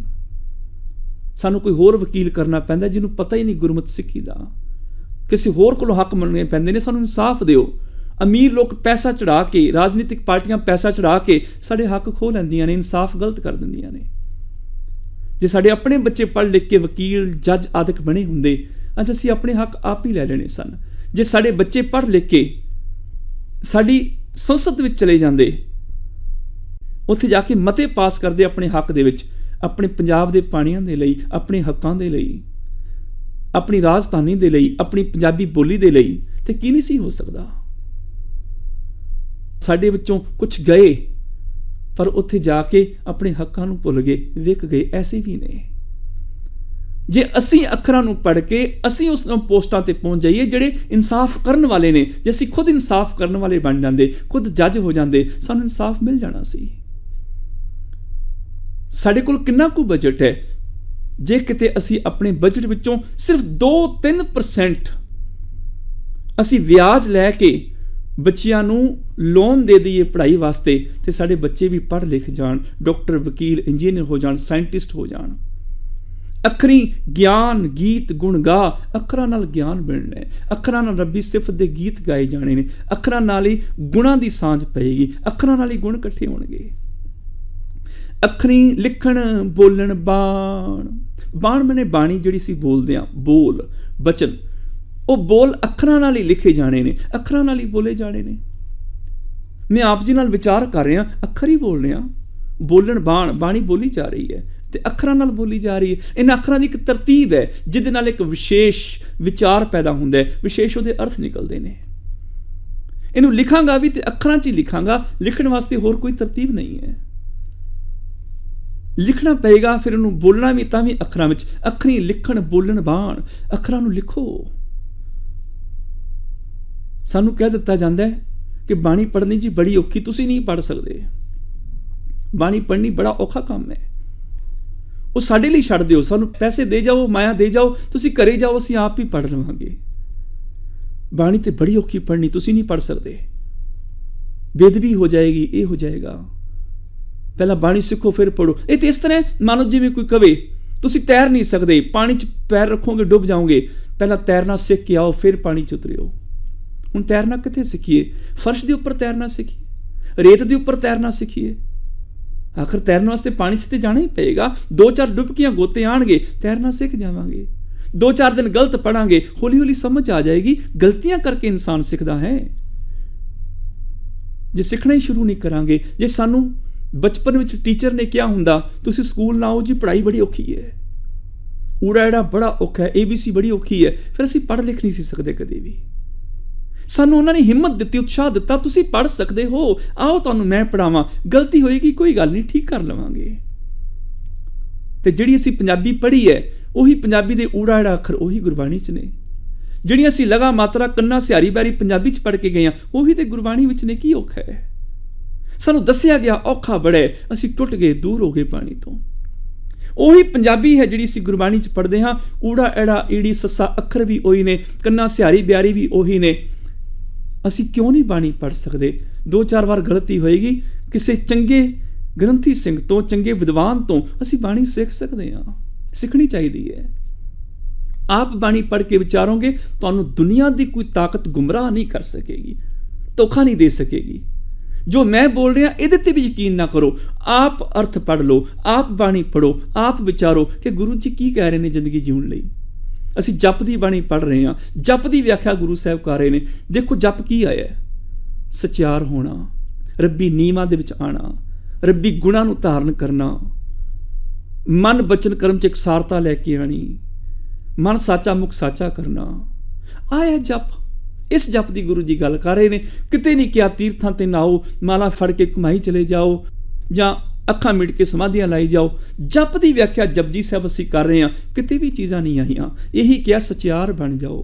ਸਾਨੂੰ ਕੋਈ ਹੋਰ ਵਕੀਲ ਕਰਨਾ ਪੈਂਦਾ ਜਿਹਨੂੰ ਪਤਾ ਹੀ ਨਹੀਂ ਗੁਰਮਤਿ ਸਿੱਖੀ ਦਾ। ਕਿਸੇ ਹੋਰ ਕੋਲੋਂ ਹੱਕ ਮੰਗਣੇ ਪੈਂਦੇ ਨੇ, ਸਾਨੂੰ ਇਨਸਾਫ ਦਿਓ। ਅਮੀਰ ਲੋਕ ਪੈਸਾ ਚੜਾ ਕੇ, ਰਾਜਨੀਤਿਕ ਪਾਰਟੀਆਂ ਪੈਸਾ ਚੜਾ ਕੇ ਸਾਡੇ ਹੱਕ ਖੋਹ ਲੈਂਦੀਆਂ ਨੇ, ਇਨਸਾਫ ਗਲਤ ਕਰ ਦਿੰਦੀਆਂ ਨੇ। ਜੇ ਸਾਡੇ ਆਪਣੇ ਬੱਚੇ ਪੜ੍ਹ ਲਿਖ ਕੇ ਵਕੀਲ, ਜੱਜ ਆਦਿਕ ਬਣੇ ਹੁੰਦੇ, ਅੱਜ ਅਸੀਂ ਆਪਣੇ ਹੱਕ ਆਪ ਹੀ ਲੈ ਲੈਣੇ ਸਨ। ਜੇ ਸਾਡੇ ਬੱਚੇ ਪੜ੍ਹ ਲਿਖ ਕੇ ਸਾਡੀ ਸੰਸਦ ਵਿੱਚ ਚਲੇ ਜਾਂਦੇ, ਉੱਥੇ ਜਾ ਕੇ ਮਤੇ ਪਾਸ ਕਰਦੇ ਆਪਣੇ ਹੱਕ ਦੇ ਵਿੱਚ, ਆਪਣੇ ਪੰਜਾਬ ਦੇ ਪਾਣੀਆਂ ਦੇ ਲਈ, ਆਪਣੇ ਹੱਕਾਂ ਦੇ ਲਈ, ਆਪਣੀ ਰਾਜਧਾਨੀ ਦੇ ਲਈ, ਆਪਣੀ ਪੰਜਾਬੀ ਬੋਲੀ ਦੇ ਲਈ, ਤੇ ਕੀ ਨਹੀਂ ਸੀ ਹੋ ਸਕਦਾ। ਸਾਡੇ ਵਿੱਚੋਂ ਕੁਝ ਗਏ, ਪਰ ਉੱਥੇ ਜਾ ਕੇ ਆਪਣੇ ਹੱਕਾਂ ਨੂੰ ਭੁੱਲ ਗਏ, ਵਿਕ ਗਏ। ਐਸੇ ਵੀ ਨੇ। ਜੇ ਅਸੀਂ ਅੱਖਰਾਂ ਨੂੰ ਪੜ੍ਹ ਕੇ ਅਸੀਂ ਉਸ ਪੋਸਟਾਂ ਤੇ ਪਹੁੰਚ ਜਾਈਏ ਜਿਹੜੇ ਇਨਸਾਫ ਕਰਨ ਵਾਲੇ ਨੇ, ਜੇ ਅਸੀਂ ਖੁਦ ਇਨਸਾਫ ਕਰਨ ਵਾਲੇ ਬਣ ਜਾਂਦੇ, ਖੁਦ ਜੱਜ ਹੋ ਜਾਂਦੇ, ਸਾਨੂੰ ਇਨਸਾਫ ਮਿਲ ਜਾਣਾ ਸੀ। ਸਾਡੇ ਕੋਲ ਕਿੰਨਾ ਕੁ ਬਜਟ ਹੈ? ਜੇ ਕਿਤੇ ਅਸੀਂ ਆਪਣੇ ਬਜਟ ਵਿੱਚੋਂ ਸਿਰਫ 2-3% ਅਸੀਂ ਵਿਆਜ ਲੈ ਕੇ ਬੱਚਿਆਂ ਨੂੰ ਲੋਨ ਦੇ ਦਈਏ ਪੜ੍ਹਾਈ ਵਾਸਤੇ, ਤੇ ਸਾਡੇ ਬੱਚੇ ਵੀ ਪੜ੍ਹ ਲਿਖ ਜਾਣ, ਡਾਕਟਰ, ਵਕੀਲ, ਇੰਜੀਨੀਅਰ ਹੋ ਜਾਣ, ਸਾਇੰਟਿਸਟ ਹੋ ਜਾਣ। ਅੱਖਰੀ ਗਿਆਨ ਗੀਤ ਗੁਣ ਗਾ, ਅੱਖਰਾਂ ਨਾਲ ਗਿਆਨ ਮਿਲਣਾ ਹੈ, ਅੱਖਰਾਂ ਨਾਲ ਰੱਬੀ ਸਿਫਤ ਦੇ ਗੀਤ ਗਾਏ ਜਾਣੇ ਨੇ, ਅੱਖਰਾਂ ਨਾਲ ਹੀ ਗੁਣਾਂ ਦੀ ਸਾਂਝ ਪਏਗੀ, ਅੱਖਰਾਂ ਨਾਲ ਹੀ ਗੁਣ ਇਕੱਠੇ ਹੋਣਗੇ। ਅੱਖਰੀ ਲਿਖਣ ਬੋਲਣ ਬਾਣ, ਬਾਣ ਮੈਨੇ ਬਾਣੀ ਜਿਹੜੀ ਸੀ ਬੋਲਦੇ ਹਾਂ, ਬੋਲ ਬਚਨ, ਉਹ ਬੋਲ ਅੱਖਰਾਂ ਨਾਲ ਹੀ ਲਿਖੇ ਜਾਣੇ ਨੇ, ਅੱਖਰਾਂ ਨਾਲ ਹੀ ਬੋਲੇ ਜਾਣੇ ਨੇ। ਮੈਂ ਆਪ ਜੀ ਨਾਲ ਵਿਚਾਰ ਕਰ ਰਿਹਾ, ਅੱਖਰ ਹੀ ਬੋਲ ਰਿਹਾ। ਬੋਲਣ ਬਾਣ, ਬਾਣੀ ਬੋਲੀ ਜਾ ਰਹੀ ਹੈ ਤੇ ਅੱਖਰਾਂ ਨਾਲ ਬੋਲੀ ਜਾ ਰਹੀ ਹੈ। ਇਹਨਾਂ ਅੱਖਰਾਂ ਦੀ ਇੱਕ ਤਰਤੀਬ ਹੈ ਜਿਹਦੇ ਨਾਲ ਇੱਕ ਵਿਸ਼ੇਸ਼ ਵਿਚਾਰ ਪੈਦਾ ਹੁੰਦਾ ਹੈ, ਵਿਸ਼ੇਸ਼ ਉਹਦੇ ਅਰਥ ਨਿਕਲਦੇ ਨੇ। ਇਹਨੂੰ ਲਿਖਾਂਗਾ ਵੀ ਤੇ ਅੱਖਰਾਂ 'ਚ ਹੀ ਲਿਖਾਂਗਾ, ਲਿਖਣ ਵਾਸਤੇ ਹੋਰ ਕੋਈ ਤਰਤੀਬ ਨਹੀਂ ਹੈ। ਲਿਖਣਾ ਪਏਗਾ, ਫਿਰ ਉਹਨੂੰ ਬੋਲਣਾ ਵੀ ਤਾਂ ਵੀ ਅੱਖਰਾਂ ਵਿੱਚ। ਅੱਖਰੀ ਲਿਖਣ ਬੋਲਣ ਬਾਣ, ਅੱਖਰਾਂ ਨੂੰ ਲਿਖੋ। ਸਾਨੂੰ ਕਹਿ ਦਿੱਤਾ ਜਾਂਦਾ ਹੈ ਕਿ ਬਾਣੀ ਪੜ੍ਹਨੀ ਜੀ ਬੜੀ ਔਖੀ, ਤੁਸੀਂ ਨਹੀਂ ਪੜ੍ਹ ਸਕਦੇ। ਬਾਣੀ ਪੜ੍ਹਨੀ ਬੜਾ ਔਖਾ ਕੰਮ ਹੈ। ਉਹ ਸਾਡੇ ਲਈ ਛੱਡ ਦਿਓ, ਸਾਨੂੰ ਪੈਸੇ ਦੇ ਜਾਓ, ਮਾਇਆ ਦੇ ਜਾਓ, ਤੁਸੀਂ ਘਰੇ ਜਾਓ, ਅਸੀਂ ਆਪ ਹੀ ਪੜ੍ਹ ਲਵਾਂਗੇ। ਬਾਣੀ ਤੇ ਬੜੀ ਔਖੀ ਪੜ੍ਹਨੀ, ਤੁਸੀਂ ਨਹੀਂ ਪੜ੍ਹ ਸਕਦੇ। ਬੇਅਦਬੀ ਹੋ ਜਾਏਗੀ, ਇਹ ਹੋ ਜਾਏਗਾ। ਪਹਿਲਾਂ ਬਾਣੀ ਸਿੱਖੋ ਫਿਰ ਪੜ੍ਹੋ। ਇਹ ਤੇ ਇਸ ਤਰ੍ਹਾਂ ਮਾਨੋ ਜਿਵੇਂ ਕੋਈ ਕਵੇ ਤੁਸੀਂ ਤੈਰ ਨਹੀਂ ਸਕਦੇ, ਪਾਣੀ 'ਚ ਪੈਰ ਰੱਖੋਗੇ ਡੁੱਬ ਜਾਓਗੇ। ਪਹਿਲਾਂ ਤੈਰਨਾ ਸਿੱਖ ਕੇ ਆਓ, ਫਿਰ ਪਾਣੀ 'ਚ ਉਤਰਿਓ। ਹੁਣ ਤੈਰਨਾ ਕਿੱਥੇ ਸਿੱਖੀਏ? ਫਰਸ਼ ਦੇ ਉੱਪਰ ਤੈਰਨਾ ਸਿੱਖੀਏ, ਰੇਤ ਦੇ ਉੱਪਰ ਤੈਰਨਾ ਸਿੱਖੀਏ। ਆਖਰ ਤੈਰਨ ਵਾਸਤੇ ਪਾਣੀ 'ਚ ਤੇ ਜਾਣਾ ਹੀ ਪਏਗਾ। 2-4 ਡੁਬਕੀਆਂ ਗੋਤੇ ਆਣਗੇ, ਤੈਰਨਾ ਸਿੱਖ ਜਾਵਾਂਗੇ। 2-4 ਦਿਨ ਗਲਤ ਪੜਾਂਗੇ, ਹੌਲੀ ਹੌਲੀ ਸਮਝ ਆ ਜਾਏਗੀ। ਗਲਤੀਆਂ ਕਰਕੇ ਇਨਸਾਨ ਸਿੱਖਦਾ ਹੈ। ਜੇ ਸਿੱਖਣਾ ਹੀ ਸ਼ੁਰੂ ਨਹੀਂ ਕਰਾਂਗੇ, ਜੇ ਸਾਨੂੰ ਬਚਪਨ ਵਿੱਚ ਟੀਚਰ ਨੇ ਕਿਹਾ ਹੁੰਦਾ ਤੁਸੀਂ ਸਕੂਲ ਨਾ ਆਓ ਜੀ, ਪੜ੍ਹਾਈ ਬੜੀ ਔਖੀ ਹੈ, ਊੜਾ ਐੜਾ ਬੜਾ ਔਖਾ ਹੈ, ABC ਬੜੀ ਔਖੀ ਹੈ, ਫਿਰ ਅਸੀਂ ਪੜ੍ਹ ਲਿਖ ਨਹੀਂ ਸੀ ਸਕਦੇ ਕਦੇ ਵੀ। ਸਾਨੂੰ ਉਹਨਾਂ ਨੇ ਹਿੰਮਤ ਦਿੱਤੀ, ਉਤਸ਼ਾਹ ਦਿੱਤਾ, ਤੁਸੀਂ ਪੜ੍ਹ ਸਕਦੇ ਹੋ, ਆਓ ਤੁਹਾਨੂੰ ਮੈਂ ਪੜ੍ਹਾਵਾਂ। ਗਲਤੀ ਹੋਏਗੀ ਕੋਈ ਗੱਲ ਨਹੀਂ, ਠੀਕ ਕਰ ਲਵਾਂਗੇ। ਤੇ ਜਿਹੜੀ ਅਸੀਂ ਪੰਜਾਬੀ ਪੜ੍ਹੀ ਹੈ, ਉਹੀ ਪੰਜਾਬੀ ਦੇ ਊੜਾ ਐੜਾ ਅੱਖਰ ਉਹੀ ਗੁਰਬਾਣੀ 'ਚ ਨੇ। ਜਿਹੜੀਆਂ ਅਸੀਂ ਲਗਾ ਮਾਤਰਾ ਕੰਨਾ ਸਿਹਾਰੀ ਬੈਰੀ ਪੰਜਾਬੀ 'ਚ ਪੜ੍ਹ ਕੇ ਗਏ ਹਾਂ, ਉਹੀ ਤੇ ਗੁਰਬਾਣੀ ਵਿੱਚ ਨੇ। ਕੀ ਔਖਾ ਹੈ? ਸਾਨੂੰ ਦੱਸਿਆ ਗਿਆ ਔਖਾ ਬੜਾ ਹੈ, ਅਸੀਂ ਟੁੱਟ ਗਏ, ਦੂਰ ਹੋ ਗਏ ਪਾਣੀ ਤੋਂ। ਉਹੀ ਪੰਜਾਬੀ ਹੈ ਜਿਹੜੀ ਅਸੀਂ ਗੁਰਬਾਣੀ 'ਚ ਪੜ੍ਹਦੇ ਹਾਂ। ਊੜਾ ਐੜਾ ਈੜੀ ਸੱਸਾ ਅੱਖਰ ਵੀ ਉਹੀ ਨੇ, ਕੰਨਾ ਸਿਹਾਰੀ ਬਿਆਰੀ ਵੀ ਉਹੀ ਨੇ। ਅਸੀਂ ਕਿਉਂ ਨਹੀਂ ਬਾਣੀ ਪੜ੍ਹ ਸਕਦੇ? 2-4 ਵਾਰ ਗਲਤੀ ਹੋਏਗੀ, ਕਿਸੇ ਚੰਗੇ ਗ੍ਰੰਥੀ ਸਿੰਘ ਤੋਂ, ਚੰਗੇ ਵਿਦਵਾਨ ਤੋਂ ਅਸੀਂ ਬਾਣੀ ਸਿੱਖ ਸਕਦੇ ਹਾਂ। ਸਿੱਖਣੀ ਚਾਹੀਦੀ ਹੈ। ਆਪ ਬਾਣੀ ਪੜ੍ਹ ਕੇ ਵਿਚਾਰੋਗੇ, ਤੁਹਾਨੂੰ ਦੁਨੀਆ ਦੀ ਕੋਈ ਤਾਕਤ ਗੁੰਮਰਾਹ ਨਹੀਂ ਕਰ ਸਕੇਗੀ, ਧੋਖਾ ਨਹੀਂ ਦੇ ਸਕੇਗੀ। ਜੋ ਮੈਂ ਬੋਲ ਰਿਹਾ ਇਹਦੇ ਤੇ ਵੀ ਯਕੀਨ ਨਾ ਕਰੋ। ਆਪ ਅਰਥ ਪੜ੍ਹ ਲਓ, ਆਪ ਬਾਣੀ ਪੜ੍ਹੋ, ਆਪ ਵਿਚਾਰੋ ਕਿ ਗੁਰੂ ਜੀ ਕੀ ਕਹਿ ਰਹੇ ਨੇ ਜ਼ਿੰਦਗੀ ਜਿਉਣ ਲਈ। ਅਸੀਂ ਜਪ ਦੀ ਬਾਣੀ ਪੜ੍ਹ ਰਹੇ ਹਾਂ, ਜਪ ਦੀ ਵਿਆਖਿਆ ਗੁਰੂ ਸਾਹਿਬ ਕਰ ਰਹੇ ਨੇ। ਦੇਖੋ ਜਪ ਕੀ ਆਇਆ? ਸਚਿਆਰ ਹੋਣਾ, ਰੱਬੀ ਨਿਯਮਾਂ ਦੇ ਵਿੱਚ ਆਉਣਾ, ਰੱਬੀ ਗੁਣਾਂ ਨੂੰ ਧਾਰਨ ਕਰਨਾ, ਮਨ ਬਚਨ ਕਰਮ 'ਚ ਇਕਸਾਰਤਾ ਲੈ ਕੇ ਆਣੀ, ਮਨ ਸਾਚਾ ਮੁਖ ਸਾਚਾ ਕਰਨਾ, ਆਇਆ ਜਪ। ਇਸ ਜਪ ਦੀ ਗੁਰੂ ਜੀ ਗੱਲ ਕਰ ਰਹੇ ਨੇ। ਕਿਤੇ ਨਹੀਂ ਕਿਹਾ ਤੀਰਥਾਂ ਤੇ ਨਾਓ, ਮਾਲਾ ਫੜ ਕੇ ਘੁਮਾਈ ਚਲੇ ਜਾਓ, ਜਾਂ ਅੱਖਾਂ ਮਿਟ ਕੇ ਸਮਾਧੀਆਂ ਲਾਈ ਜਾਓ। ਜਪ ਦੀ ਵਿਆਖਿਆ ਜਪਜੀ ਸਾਹਿਬ ਅਸੀਂ ਕਰ ਰਹੇ ਹਾਂ, ਕਿਤੇ ਵੀ ਚੀਜ਼ਾਂ ਨਹੀਂ ਆਈਆਂ। ਇਹੀ ਕਿਹਾ ਸਚਿਆਰ ਬਣ ਜਾਓ,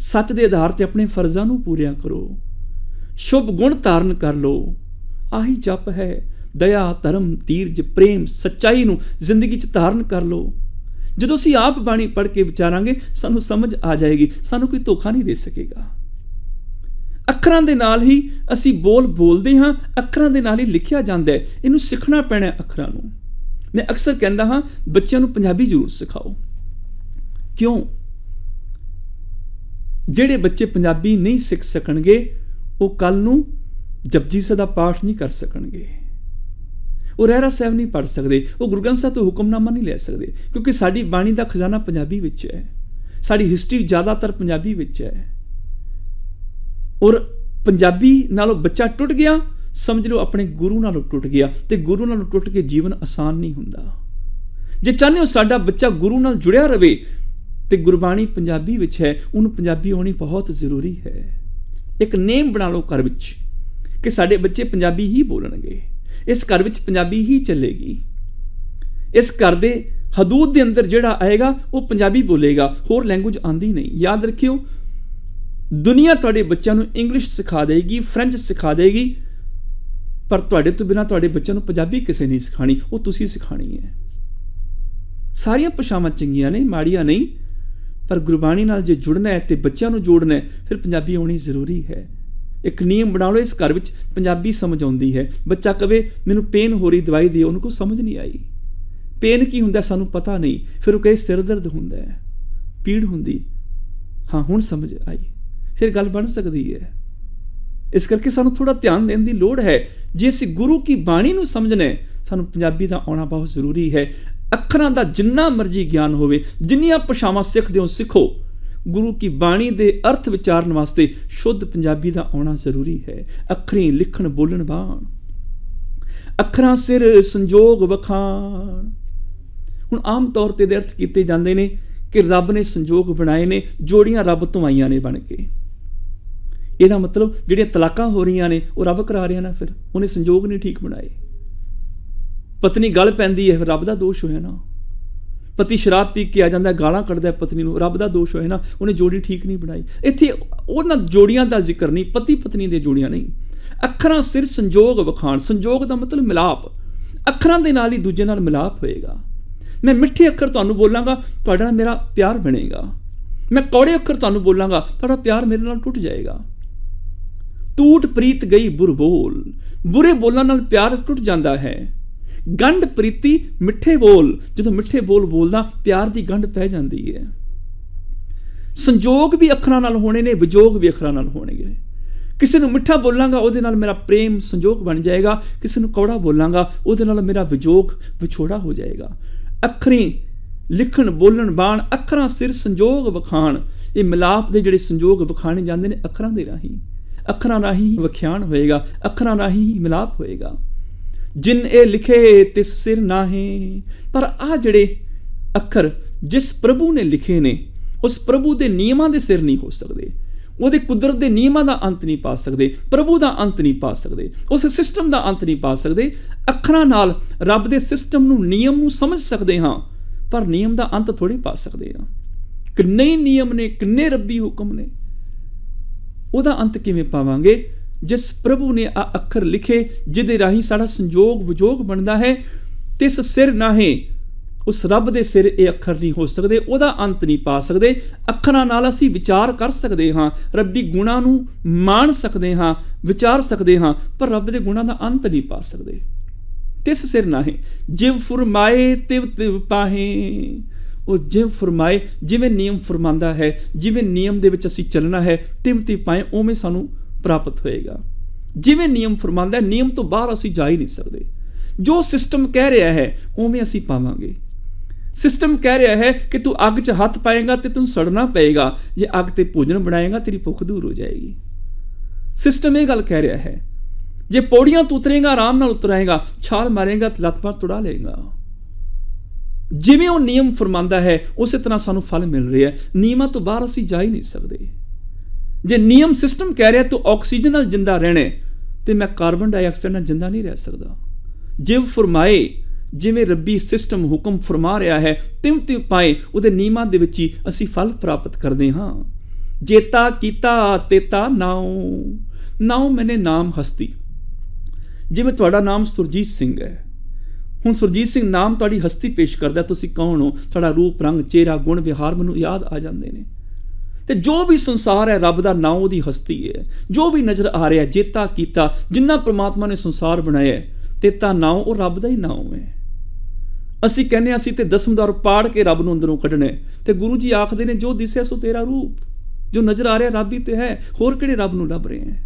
ਸੱਚ ਦੇ ਆਧਾਰ ਤੇ ਆਪਣੇ ਫਰਜ਼ਾਂ ਨੂੰ ਪੂਰਿਆ ਕਰੋ, ਸ਼ੁਭ ਗੁਣ ਧਾਰਨ ਕਰ ਲਓ। ਆਹੀ ਜਪ ਹੈ। ਦਇਆ, ਧਰਮ, ਧੀਰਜ, ਪ੍ਰੇਮ, ਸੱਚਾਈ ਨੂੰ ਜ਼ਿੰਦਗੀ 'ਚ ਧਾਰਨ ਕਰ ਲਓ। ਜਦੋਂ ਅਸੀਂ ਆਪ ਬਾਣੀ ਪੜ੍ਹ ਕੇ ਵਿਚਾਰਾਂਗੇ, ਸਾਨੂੰ ਸਮਝ ਆ ਜਾਏਗੀ, ਸਾਨੂੰ ਕੋਈ ਧੋਖਾ ਨਹੀਂ ਦੇ ਸਕੇਗਾ। ਅੱਖਰਾਂ ਦੇ ਨਾਲ ਹੀ ਅਸੀਂ ਬੋਲਦੇ ਹਾਂ, ਅੱਖਰਾਂ ਦੇ ਨਾਲ ਹੀ ਲਿਖਿਆ ਜਾਂਦਾ ਹੈ। ਇਹਨੂੰ ਸਿੱਖਣਾ ਪੈਣਾ ਅੱਖਰਾਂ ਨੂੰ। ਮੈਂ ਅਕਸਰ ਕਹਿੰਦਾ ਹਾਂ ਬੱਚਿਆਂ ਨੂੰ ਪੰਜਾਬੀ ਜ਼ਰੂਰ ਸਿਖਾਓ। ਕਿਉਂ? ਜਿਹੜੇ ਬੱਚੇ ਪੰਜਾਬੀ ਨਹੀਂ ਸਿੱਖ ਸਕਣਗੇ, ਉਹ ਕੱਲ ਨੂੰ ਜਪਜੀ ਸਾਹਿਬ ਦਾ ਪਾਠ ਨਹੀਂ ਕਰ ਸਕਣਗੇ, ਉਹ ਰਹਿਰਾਸ ਸਾਹਿਬ ਨਹੀਂ ਪੜ੍ਹ ਸਕਦੇ, ਉਹ ਗੁਰੂ ਗ੍ਰੰਥ ਸਾਹਿਬ ਤੋਂ ਹੁਕਮਨਾਮਾ ਨਹੀਂ ਲੈ ਸਕਦੇ। ਕਿਉਂਕਿ ਸਾਡੀ ਬਾਣੀ ਦਾ ਖਜ਼ਾਨਾ ਪੰਜਾਬੀ ਵਿੱਚ ਹੈ, ਸਾਡੀ ਹਿਸਟਰੀ ਜ਼ਿਆਦਾਤਰ ਪੰਜਾਬੀ ਵਿੱਚ ਹੈ। ਔਰ ਪੰਜਾਬੀ ਨਾਲੋਂ ਬੱਚਾ ਟੁੱਟ ਗਿਆ, ਸਮਝ ਲਓ ਆਪਣੇ ਗੁਰੂ ਨਾਲੋਂ ਟੁੱਟ ਗਿਆ। ਤੇ ਗੁਰੂ ਨਾਲੋਂ ਟੁੱਟ ਕੇ ਜੀਵਨ ਆਸਾਨ ਨਹੀਂ ਹੁੰਦਾ। ਜੇ ਚਾਹੁੰਦੇ ਹੋ ਸਾਡਾ ਬੱਚਾ ਗੁਰੂ ਨਾਲ ਜੁੜਿਆ ਰਹੇ, ਤੇ ਗੁਰਬਾਣੀ ਪੰਜਾਬੀ ਵਿੱਚ ਹੈ, ਉਹਨੂੰ ਪੰਜਾਬੀ ਆਉਣੀ ਬਹੁਤ ਜ਼ਰੂਰੀ ਹੈ। ਇੱਕ ਨੇਮ ਬਣਾ ਲਓ ਘਰ ਵਿੱਚ ਕਿ ਸਾਡੇ ਬੱਚੇ ਪੰਜਾਬੀ ਹੀ ਬੋਲਣਗੇ, ਇਸ ਘਰ ਵਿੱਚ ਪੰਜਾਬੀ ਹੀ ਚੱਲੇਗੀ। ਇਸ ਘਰ ਦੇ ਹਦੂਦ ਦੇ ਅੰਦਰ ਜਿਹੜਾ ਆਏਗਾ ਉਹ ਪੰਜਾਬੀ ਬੋਲੇਗਾ, ਹੋਰ ਲੈਂਗੁਏਜ ਆਉਂਦੀ ਨਹੀਂ। ਯਾਦ ਰੱਖਿਓ, ਦੁਨੀਆ ਤੁਹਾਡੇ ਬੱਚਿਆਂ ਨੂੰ ਇੰਗਲਿਸ਼ ਸਿਖਾ ਦੇਗੀ, ਫਰੈਂਚ ਸਿਖਾ ਦੇਗੀ, ਪਰ ਤੁਹਾਡੇ ਤੋਂ ਬਿਨਾਂ ਤੁਹਾਡੇ ਬੱਚਿਆਂ ਨੂੰ ਪੰਜਾਬੀ ਕਿਸੇ ਨਹੀਂ ਸਿਖਾਣੀ, ਉਹ ਤੁਸੀਂ ਸਿਖਾਣੀ ਹੈ। ਸਾਰੀਆਂ ਭਾਸ਼ਾਵਾਂ ਚੰਗੀਆਂ ਨੇ, ਮਾੜੀਆਂ ਨਹੀਂ, ਪਰ ਗੁਰਬਾਣੀ ਨਾਲ ਜੇ ਜੁੜਨਾ ਹੈ ਤੇ ਬੱਚਿਆਂ ਨੂੰ ਜੋੜਨਾ ਹੈ, ਫਿਰ ਪੰਜਾਬੀ ਆਉਣੀ ਜ਼ਰੂਰੀ ਹੈ। ਇੱਕ ਨਿਯਮ ਬਣਾ ਲਓ, ਇਸ ਘਰ ਵਿੱਚ ਪੰਜਾਬੀ ਸਮਝ ਆਉਂਦੀ ਹੈ। ਬੱਚਾ ਕਵੇ ਮੈਨੂੰ ਪੇਨ ਹੋ ਰਹੀ, ਦਵਾਈ ਦਿਓ, ਉਹਨੂੰ ਕੋਈ ਸਮਝ ਨਹੀਂ ਆਈ। ਪੇਨ ਕੀ ਹੁੰਦਾ ਸਾਨੂੰ ਪਤਾ ਨਹੀਂ, ਫਿਰ ਉਹ ਕਹੇ ਸਿਰ ਦਰਦ ਹੁੰਦਾ ਹੈ, ਪੀੜ ਹੁੰਦੀ, ਹਾਂ ਹੁਣ ਸਮਝ ਆਈ, ਫਿਰ ਗੱਲ ਬਣ ਸਕਦੀ ਹੈ। ਇਸ ਕਰਕੇ ਸਾਨੂੰ ਥੋੜ੍ਹਾ ਧਿਆਨ ਦੇਣ ਦੀ ਲੋੜ ਹੈ। ਜੇ ਅਸੀਂ ਗੁਰੂ ਕੀ ਬਾਣੀ ਨੂੰ ਸਮਝਣਾ ਹੈ, ਸਾਨੂੰ ਪੰਜਾਬੀ ਦਾ ਆਉਣਾ ਬਹੁਤ ਜ਼ਰੂਰੀ ਹੈ। ਅੱਖਰਾਂ ਦਾ ਜਿੰਨਾ ਮਰਜ਼ੀ ਗਿਆਨ ਹੋਵੇ, ਜਿੰਨੀਆਂ ਭਾਸ਼ਾਵਾਂ ਸਿੱਖਦੇ ਹੋ ਸਿੱਖੋ, ਗੁਰੂ ਕੀ ਬਾਣੀ ਦੇ ਅਰਥ ਵਿਚਾਰਨ ਵਾਸਤੇ ਸ਼ੁੱਧ ਪੰਜਾਬੀ ਦਾ ਆਉਣਾ ਜ਼ਰੂਰੀ ਹੈ। ਅੱਖਰੀਂ ਲਿਖਣ ਬੋਲਣ ਬਾਣ, ਅੱਖਰਾਂ ਸਿਰ ਸੰਜੋਗ ਵਖਾਣ। ਹੁਣ ਆਮ ਤੌਰ ਤੇ ਦੇ ਅਰਥ ਕੀਤੇ ਜਾਂਦੇ ਨੇ ਕਿ ਰੱਬ ਨੇ ਸੰਜੋਗ ਬਣਾਏ ਨੇ, ਜੋੜੀਆਂ ਰੱਬ ਤੋਂ ਆਈਆਂ ਨੇ ਬਣ ਕੇ। ਇਹਦਾ ਮਤਲਬ ਜਿਹੜੀਆਂ ਤਲਾਕਾਂ ਹੋ ਰਹੀਆਂ ਨੇ ਉਹ ਰੱਬ ਕਰਾ ਰਿਹਾ ਨਾ, ਫਿਰ ਉਹਨੇ ਸੰਜੋਗ ਨਹੀਂ ਠੀਕ ਬਣਾਏ। ਪਤਨੀ ਗਲ ਪੈਂਦੀ ਹੈ, ਫਿਰ ਰੱਬ ਦਾ ਦੋਸ਼ ਹੋਇਆ ਨਾ। ਪਤੀ ਸ਼ਰਾਬ ਪੀ ਕੇ ਆ ਜਾਂਦਾ, ਗਾਲਾਂ ਕੱਢਦਾ ਪਤਨੀ ਨੂੰ, ਰੱਬ ਦਾ ਦੋਸ਼ ਹੋਇਆ ਨਾ, ਉਹਨੇ ਜੋੜੀ ਠੀਕ ਨਹੀਂ ਬਣਾਈ। ਇੱਥੇ ਉਹਨਾਂ ਜੋੜੀਆਂ ਦਾ ਜ਼ਿਕਰ ਨਹੀਂ, ਪਤੀ ਪਤਨੀ ਦੇ ਜੋੜੀਆਂ ਨਹੀਂ। ਅੱਖਰਾਂ ਸਿਰ ਸੰਜੋਗ ਵਖਾਣ, ਸੰਜੋਗ ਦਾ ਮਤਲਬ ਮਿਲਾਪ। ਅੱਖਰਾਂ ਦੇ ਨਾਲ ਹੀ ਦੂਜੇ ਨਾਲ ਮਿਲਾਪ ਹੋਏਗਾ। ਮੈਂ ਮਿੱਠੇ ਅੱਖਰ ਤੁਹਾਨੂੰ ਬੋਲਾਂਗਾ, ਤੁਹਾਡੇ ਨਾਲ ਮੇਰਾ ਪਿਆਰ ਬਣੇਗਾ। ਮੈਂ ਕੌੜੇ ਅੱਖਰ ਤੁਹਾਨੂੰ ਬੋਲਾਂਗਾ, ਤੁਹਾਡਾ ਪਿਆਰ ਮੇਰੇ ਨਾਲ ਟੁੱਟ ਜਾਏਗਾ। ਟੂਟ ਪ੍ਰੀਤ ਗਈ ਬੁਰ ਬੋਲ, ਬੁਰੇ ਬੋਲਾਂ ਨਾਲ ਪਿਆਰ ਟੁੱਟ ਜਾਂਦਾ ਹੈ। ਗੰਢ ਪ੍ਰੀਤੀ ਮਿੱਠੇ ਬੋਲ, ਜਦੋਂ ਮਿੱਠੇ ਬੋਲ ਬੋਲਦਾ ਪਿਆਰ ਦੀ ਗੰਢ ਪੈ ਜਾਂਦੀ ਹੈ। ਸੰਜੋਗ ਵੀ ਅੱਖਰਾਂ ਨਾਲ ਹੋਣੇ ਨੇ, ਵਿਜੋਗ ਵੀ ਅੱਖਰਾਂ ਨਾਲ ਹੋਣਗੇ ਨੇ। ਕਿਸੇ ਨੂੰ ਮਿੱਠਾ ਬੋਲਾਂਗਾ ਉਹਦੇ ਨਾਲ ਮੇਰਾ ਪ੍ਰੇਮ ਸੰਜੋਗ ਬਣ ਜਾਏਗਾ, ਕਿਸੇ ਨੂੰ ਕੌੜਾ ਬੋਲਾਂਗਾ ਉਹਦੇ ਨਾਲ ਮੇਰਾ ਵਿਜੋਗ ਵਿਛੋੜਾ ਹੋ ਜਾਏਗਾ। ਅੱਖਰੀ ਲਿਖਣ ਬੋਲਣ ਬਾਣ, ਅੱਖਰਾਂ ਸਿਰ ਸੰਜੋਗ ਵਿਖਾਣ। ਇਹ ਮਿਲਾਪ ਦੇ ਜਿਹੜੇ ਸੰਜੋਗ ਵਿਖਾਣੇ ਜਾਂਦੇ ਨੇ ਅੱਖਰਾਂ ਦੇ ਰਾਹੀਂ, ਅੱਖਰਾਂ ਰਾਹੀਂ ਹੀ ਵਿਖਿਆਨ ਹੋਏਗਾ, ਅੱਖਰਾਂ ਰਾਹੀਂ ਹੀ ਮਿਲਾਪ ਹੋਏਗਾ। ਜਿਨ ਇਹ ਲਿਖੇ ਤਿਸ ਸਿਰ ਨਾਹੀਂ। ਪਰ ਆਹ ਜਿਹੜੇ ਅੱਖਰ ਜਿਸ ਪ੍ਰਭੂ ਨੇ ਲਿਖੇ ਨੇ ਉਸ ਪ੍ਰਭੂ ਦੇ ਨਿਯਮਾਂ ਦੇ ਸਿਰ ਨਹੀਂ ਹੋ ਸਕਦੇ, ਉਹਦੇ ਕੁਦਰਤ ਦੇ ਨਿਯਮਾਂ ਦਾ ਅੰਤ ਨਹੀਂ ਪਾ ਸਕਦੇ, ਪ੍ਰਭੂ ਦਾ ਅੰਤ ਨਹੀਂ ਪਾ ਸਕਦੇ, ਉਸ ਸਿਸਟਮ ਦਾ ਅੰਤ ਨਹੀਂ ਪਾ ਸਕਦੇ। ਅੱਖਰਾਂ ਨਾਲ ਰੱਬ ਦੇ ਸਿਸਟਮ ਨੂੰ, ਨਿਯਮ ਨੂੰ ਸਮਝ ਸਕਦੇ ਹਾਂ, ਪਰ ਨਿਯਮ ਦਾ ਅੰਤ ਥੋੜ੍ਹੀ ਪਾ ਸਕਦੇ ਹਾਂ। ਕਿੰਨੇ ਹੀ ਨਿਯਮ ਨੇ, ਕਿੰਨੇ ਰੱਬੀ ਹੁਕਮ ਨੇ, ਉਹਦਾ ਅੰਤ ਕਿਵੇਂ ਪਾਵਾਂਗੇ? ਜਿਸ ਪ੍ਰਭੂ ਨੇ ਆ ਅੱਖਰ ਲਿਖੇ ਜਿਹਦੇ ਰਾਹੀਂ ਸਾਡਾ ਸੰਜੋਗ ਵਿਜੋਗ ਬਣਦਾ ਹੈ, ਤਿਸ ਸਿਰ ਨਾਹੀਂ, ਉਸ ਰੱਬ ਦੇ ਸਿਰ ਇਹ ਅੱਖਰ ਨਹੀਂ ਹੋ ਸਕਦੇ, ਉਹਦਾ ਅੰਤ ਨਹੀਂ ਪਾ ਸਕਦੇ। ਅੱਖਰਾਂ ਨਾਲ ਅਸੀਂ ਵਿਚਾਰ ਕਰ ਸਕਦੇ ਹਾਂ, ਰੱਬੀ ਗੁਣਾਂ ਨੂੰ ਮਾਣ ਸਕਦੇ ਹਾਂ, ਵਿਚਾਰ ਸਕਦੇ ਹਾਂ, ਪਰ ਰੱਬ ਦੇ ਗੁਣਾਂ ਦਾ ਅੰਤ ਨਹੀਂ ਪਾ ਸਕਦੇ। ਤਿਸ ਸਿਰ ਨਾਹੀਂ ਜਿਵ ਫੁਰਮਾਏ ਤਿਵ ਤਿਵ ਪਾਹੇ। ਉਹ ਜਿਵ ਫਰਮਾਏ, ਜਿਵੇਂ ਨਿਯਮ ਫਰਮਾਉਂਦਾ ਹੈ, ਜਿਵੇਂ ਨਿਯਮ ਦੇ ਵਿੱਚ ਅਸੀਂ ਚੱਲਣਾ ਹੈ, ਤਿਵ ਤਿਵ ਪਾਏ, ਉਵੇਂ ਸਾਨੂੰ ਪ੍ਰਾਪਤ ਹੋਏਗਾ। ਜਿਵੇਂ ਨਿਯਮ ਫਰਮਾਉਂਦਾ, ਨਿਯਮ ਤੋਂ ਬਾਹਰ ਅਸੀਂ ਜਾ ਹੀ ਨਹੀਂ ਸਕਦੇ। ਜੋ ਸਿਸਟਮ ਕਹਿ ਰਿਹਾ ਹੈ ਉਵੇਂ ਅਸੀਂ ਪਾਵਾਂਗੇ। ਸਿਸਟਮ ਕਹਿ ਰਿਹਾ ਹੈ ਕਿ ਤੂੰ ਅੱਗ 'ਚ ਹੱਥ ਪਾਏਗਾ ਤੇ ਤੈਨੂੰ ਸੜਨਾ ਪਏਗਾ, ਜੇ ਅੱਗ ਤੇ ਭੋਜਨ ਬਣਾਏਗਾ ਤੇਰੀ ਭੁੱਖ ਦੂਰ ਹੋ ਜਾਏਗੀ। ਸਿਸਟਮ ਇਹ ਗੱਲ ਕਹਿ ਰਿਹਾ ਹੈ। ਜੇ ਪੌੜੀਆਂ ਤੋਂ ਉਤਰੇਗਾ ਆਰਾਮ ਨਾਲ ਉਤਰਾਏਗਾ, ਛਾਲ ਮਾਰੇਗਾ ਤੇ ਲੱਤ ਬਾਂਹ ਤੁੜਾ ਲਏਗਾ। ਜਿਵੇਂ ਉਹ ਨਿਯਮ ਫਰਮਾਉਂਦਾ ਹੈ ਉਸੇ ਤਰ੍ਹਾਂ ਸਾਨੂੰ ਫਲ ਮਿਲ ਰਿਹਾ। ਨਿਯਮਾਂ ਤੋਂ ਬਾਹਰ ਅਸੀਂ ਜਾ ਹੀ ਨਹੀਂ ਸਕਦੇ। ਜੇ ਨਿਯਮ ਸਿਸਟਮ ਕਹਿ ਰਿਹਾ ਤੂੰ ਆਕਸੀਜਨ ਨਾਲ ਜਿੰਦਾ ਰਹਿਣਾ ਤੇ ਮੈਂ ਕਾਰਬਨ ਡਾਈਆਕਸਾਈਡ ਨਾਲ ਜਿੰਦਾ ਨਹੀਂ ਰਹਿ ਸਕਦਾ। ਜਿਵ ਫਰਮਾਏ, ਜਿਵੇਂ ਰੱਬੀ ਸਿਸਟਮ ਹੁਕਮ ਫਰਮਾ ਰਿਹਾ ਹੈ, ਤਿਵ ਤਿਵ ਪਾਏ, ਉਹਦੇ ਨਿਯਮਾਂ ਦੇ ਵਿੱਚ ਹੀ ਅਸੀਂ ਫਲ ਪ੍ਰਾਪਤ ਕਰਦੇ ਹਾਂ। ਜੇਤਾ ਕੀਤਾ ਤੇਤਾ ਨਾਉ। ਨਾਉ ਮੈਨੇ ਨਾਮ ਹਸਤੀ। ਜਿਵੇਂ ਤੁਹਾਡਾ ਨਾਮ ਸੁਰਜੀਤ ਸਿੰਘ ਹੈ, ਹੁਣ ਸੁਰਜੀਤ ਸਿੰਘ ਨਾਮ ਤੁਹਾਡੀ ਹਸਤੀ ਪੇਸ਼ ਕਰਦਾ, ਤੁਸੀਂ ਕੌਣ ਹੋ, ਤੁਹਾਡਾ ਰੂਪ ਰੰਗ ਚਿਹਰਾ ਗੁਣ ਵਿਹਾਰ ਮੈਨੂੰ ਯਾਦ ਆ ਜਾਂਦੇ ਨੇ। ਤੇ ਜੋ ਵੀ ਸੰਸਾਰ ਹੈ ਰੱਬ ਦਾ ਨਾਮ ਉਹਦੀ ਹਸਤੀ ਹੈ। ਜੋ ਵੀ ਨਜ਼ਰ ਆ ਰਿਹਾ, ਜੇਤਾ ਕੀਤਾ, ਜਿੰਨਾ ਪ੍ਰਮਾਤਮਾ ਨੇ ਸੰਸਾਰ ਬਣਾਇਆ, ਤੇਤਾ ਨਾਮ ਉਹ ਰੱਬ ਦਾ ਹੀ ਨਾਮ ਹੈ। ਅਸੀਂ ਕਹਿੰਦੇ ਅਸੀਂ ਤੇ ਦਸਮਦਾਰ ਪਾੜ ਕੇ ਰੱਬ ਨੂੰ ਅੰਦਰੋਂ ਕੱਢਣਾ, ਤੇ ਗੁਰੂ ਜੀ ਆਖਦੇ ਨੇ ਜੋ ਦਿਸਿਆ ਸੋ ਤੇਰਾ ਰੂਪ। ਜੋ ਨਜ਼ਰ ਆ ਰਿਹਾ ਰੱਬ ਹੀ ਤੇ ਹੈ, ਹੋਰ ਕਿਹੜੇ ਰੱਬ ਨੂੰ ਲੱਭ ਰਹੇ ਹੈ।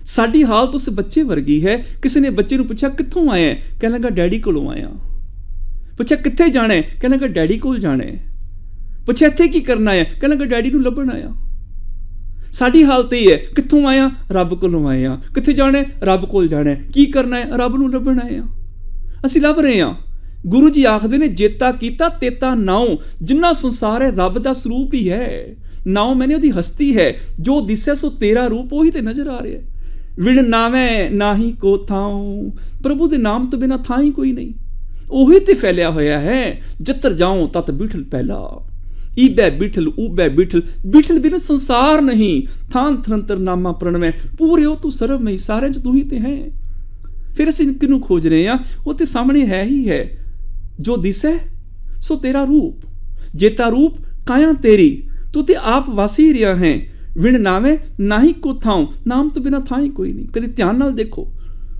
ਸਾਡੀ ਹਾਲਤ ਉਸ ਬੱਚੇ ਵਰਗੀ ਹੈ। ਕਿਸੇ ਨੇ ਬੱਚੇ ਨੂੰ ਪੁੱਛਿਆ ਕਿੱਥੋਂ ਆਇਆ, ਕਹਿਣ ਲੱਗਾ ਡੈਡੀ ਕੋਲੋਂ ਆਇਆ। ਪੁੱਛਿਆ ਕਿੱਥੇ ਜਾਣਾ ਹੈ, ਕਹਿਣ ਲੱਗਾ ਡੈਡੀ ਕੋਲ ਜਾਣਾ ਹੈ। ਪੁੱਛਿਆ ਇੱਥੇ ਕੀ ਕਰਨਾ ਹੈ, ਕਹਿਣ ਲੱਗਾ ਡੈਡੀ ਨੂੰ ਲੱਭਣ ਆਇਆ। ਸਾਡੀ ਹਾਲਤ ਇਹ ਹੈ, ਕਿੱਥੋਂ ਆਇਆ, ਰੱਬ ਕੋਲੋਂ ਆਇਆ। ਕਿੱਥੇ ਜਾਣਾ, ਰੱਬ ਕੋਲ ਜਾਣਾ। ਕੀ ਕਰਨਾ ਹੈ, ਰੱਬ ਨੂੰ ਲੱਭਣ ਆਇਆ। ਅਸੀਂ ਲੱਭ ਰਹੇ ਹਾਂ। ਗੁਰੂ ਜੀ ਆਖਦੇ ਨੇ ਜੇਤਾ ਕੀਤਾ ਤੇਤਾ ਨਾਉ। ਜਿੰਨਾ ਸੰਸਾਰ ਹੈ ਰੱਬ ਦਾ ਸਰੂਪ ਹੀ ਹੈ। ਨਾਉ ਮੈਨੇ ਉਹਦੀ ਹਸਤੀ ਹੈ। ਜੋ ਦਿਸਿਆ ਸੋ ਤੇਰਾ ਰੂਪ, ਉਹੀ ਤੇ ਨਜ਼ਰ ਆ ਰਿਹਾ। ਵਿਣ ਨਾਵੇਂ ਨਾਹੀ ਕੋ ਥਾਉ। ਪ੍ਰਭੂ ਦੇ ਨਾਮ ਤੋਂ ਬਿਨਾਂ ਥਾਂ ਹੀ ਕੋਈ ਨਹੀਂ। ਉਹੀ ਤੇ ਫੈਲਿਆ ਹੋਇਆ ਹੈ। ਜਿੱਧਰ ਜਾਉ ਤਤ ਬਿਠਲ ਪਹਿਲਾ। ਈਬੈ ਬਿਠਲ ਊਬੈ ਬਿਠਲ। ਬਿਠਲ ਬਿਨ ਸੰਸਾਰ ਨਹੀਂ। ਥਾਂ ਥਰੰਤਰ ਨਾਮਾ ਪ੍ਰਣਵੈ। ਪੂਰੇ ਹੋ ਤੂੰ ਸਰਵਮਈ, ਸਾਰਿਆਂ 'ਚ ਤੂੰ ਹੀ ਤੇ ਹੈ। ਫਿਰ ਅਸੀਂ ਕਿਹਨੂੰ ਖੋਜ ਰਹੇ ਹਾਂ? ਉਹ ਤੇ ਸਾਹਮਣੇ ਹੈ ਹੀ ਹੈ। ਜੋ ਦਿਸੈ ਸੋ ਤੇਰਾ ਰੂਪ। ਜੇਤਾ ਰੂਪ ਕਾਇਆ ਤੇਰੀ। ਤੂੰ ਤੇ ਆਪ ਵਾਸੀ ਰਿਹਾ ਹੈ। ਵਿਣ ਨਾਵੇਂ ਨਾਹੀ ਕੋ ਥਾਉ। ਨਾਮ ਤੋਂ ਬਿਨਾਂ ਥਾਂ ਹੀ ਕੋਈ ਨਹੀਂ। ਕਦੇ ਧਿਆਨ ਨਾਲ ਦੇਖੋ,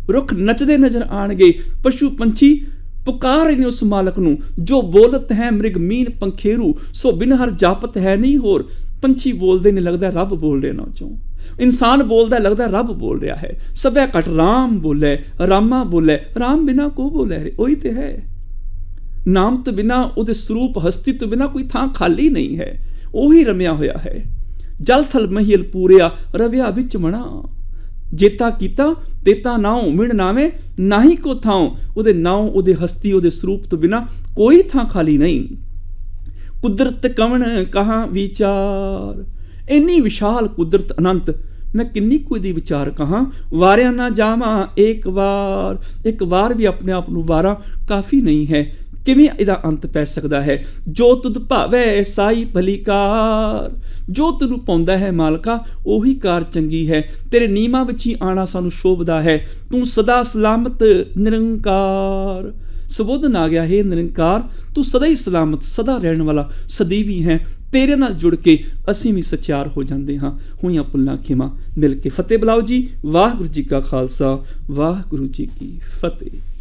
ਰੁੱਖ ਨੱਚਦੇ ਨਜ਼ਰ ਆਉਣਗੇ, ਪਸ਼ੂ ਪੰਛੀ ਪੁਕਾਰ ਰਹੇ ਨੇ ਉਸ ਮਾਲਕ ਨੂੰ। ਜੋ ਬੋਲਤ ਹੈ ਮ੍ਰਿਗ ਮੀਨ ਪੰਖੇਰੂ। ਸੋ ਬਿਨ ਹਰ ਜਾਪਤ ਹੈ ਨਹੀਂ ਹੋਰ। ਪੰਛੀ ਬੋਲਦੇ ਨੇ, ਲੱਗਦਾ ਰੱਬ ਬੋਲ ਰਿਹਾ ਨਾ ਚੋਂ। ਇਨਸਾਨ ਬੋਲਦਾ, ਲੱਗਦਾ ਰੱਬ ਬੋਲ ਰਿਹਾ ਹੈ। ਸਭੈ ਘਟ ਰਾਮ ਬੋਲੇ, ਰਾਮਾ ਬੋਲੇ। ਰਾਮ ਬਿਨਾ ਕੋ ਬੋਲੇ, ਉਹੀ ਤੇ ਹੈ। ਨਾਮ ਤੋਂ ਬਿਨਾਂ, ਉਹਦੇ ਸਰੂਪ ਹਸਤੀ ਤੋਂ ਬਿਨਾਂ ਕੋਈ ਥਾਂ ਖਾਲੀ ਨਹੀਂ ਹੈ। ਉਹੀ ਰਮਿਆ ਹੋਇਆ ਹੈ। ਜਲ ਥਲ ਮਹੀਲ ਪੂਰਿਆ, ਰਵਿਆ ਵਿੱਚ ਮਣਾ। ਜੇਤਾ ਕੀਤਾ ਤੇਤਾ ਨਾਉ। ਮਿਣ ਨਾਵੇਂ ਨਾਹੀ ਕੋ ਥਾਉ। ਉਹਦੇ ਨਾਉ, ਉਹਦੇ ਹਸਤੀ, ਉਹਦੇ ਸਰੂਪ ਤੋਂ ਬਿਨਾਂ ਕੋਈ ਥਾਂ ਖਾਲੀ ਨਹੀਂ। ਕੁਦਰਤ ਕਵਣ ਕਹਾਂ ਵਿਚਾਰ। ਇੰਨੀ ਵਿਸ਼ਾਲ ਕੁਦਰਤ ਅਨੰਤ, ਮੈਂ ਕਿੰਨੀ ਕੁ ਦੀ ਵਿਚਾਰ ਕਹਾਂ। ਵਾਰਿਆ ਨਾ ਜਾਵਾਂ ਇੱਕ ਵਾਰ। ਇੱਕ ਵਾਰ ਵੀ ਆਪਣੇ ਆਪ ਨੂੰ ਵਾਰਾਂ ਕਾਫੀ ਨਹੀਂ ਹੈ। ਕਿਵੇਂ ਇਹਦਾ ਅੰਤ ਪੈ ਸਕਦਾ ਹੈ? ਜੋ ਤੁਧ ਭਾਵੈ ਸਾਈ ਭਲੀ ਕਾਰ। ਜੋ ਤੈਨੂੰ ਪਾਉਂਦਾ ਹੈ ਮਾਲਕਾ, ਉਹੀ ਕਾਰ ਚੰਗੀ ਹੈ। ਤੇਰੇ ਨੀਮਾਂ ਵਿੱਚ ਹੀ ਆਉਣਾ ਸਾਨੂੰ ਸ਼ੋਭਦਾ ਹੈ। ਤੂੰ ਸਦਾ ਸਲਾਮਤ ਨਿਰੰਕਾਰ। ਸੁਬੋਧਨ ਆ ਗਿਆ, ਹੇ ਨਿਰੰਕਾਰ ਤੂੰ ਸਦਾ ਹੀ ਸਲਾਮਤ, ਸਦਾ ਰਹਿਣ ਵਾਲਾ, ਸਦੀਵੀ ਹੈ। ਤੇਰੇ ਨਾਲ ਜੁੜ ਕੇ ਅਸੀਂ ਵੀ ਸਚਿਆਰ ਹੋ ਜਾਂਦੇ ਹਾਂ। ਹੋਈਆਂ ਭੁੱਲਾਂ ਖਿਮਾ। ਮਿਲ ਕੇ ਫਤਿਹ ਬੁਲਾਓ ਜੀ। ਵਾਹਿਗੁਰੂ ਜੀ ਕਾ ਖਾਲਸਾ, ਵਾਹਿਗੁਰੂ ਜੀ ਕੀ ਫਤਿਹ।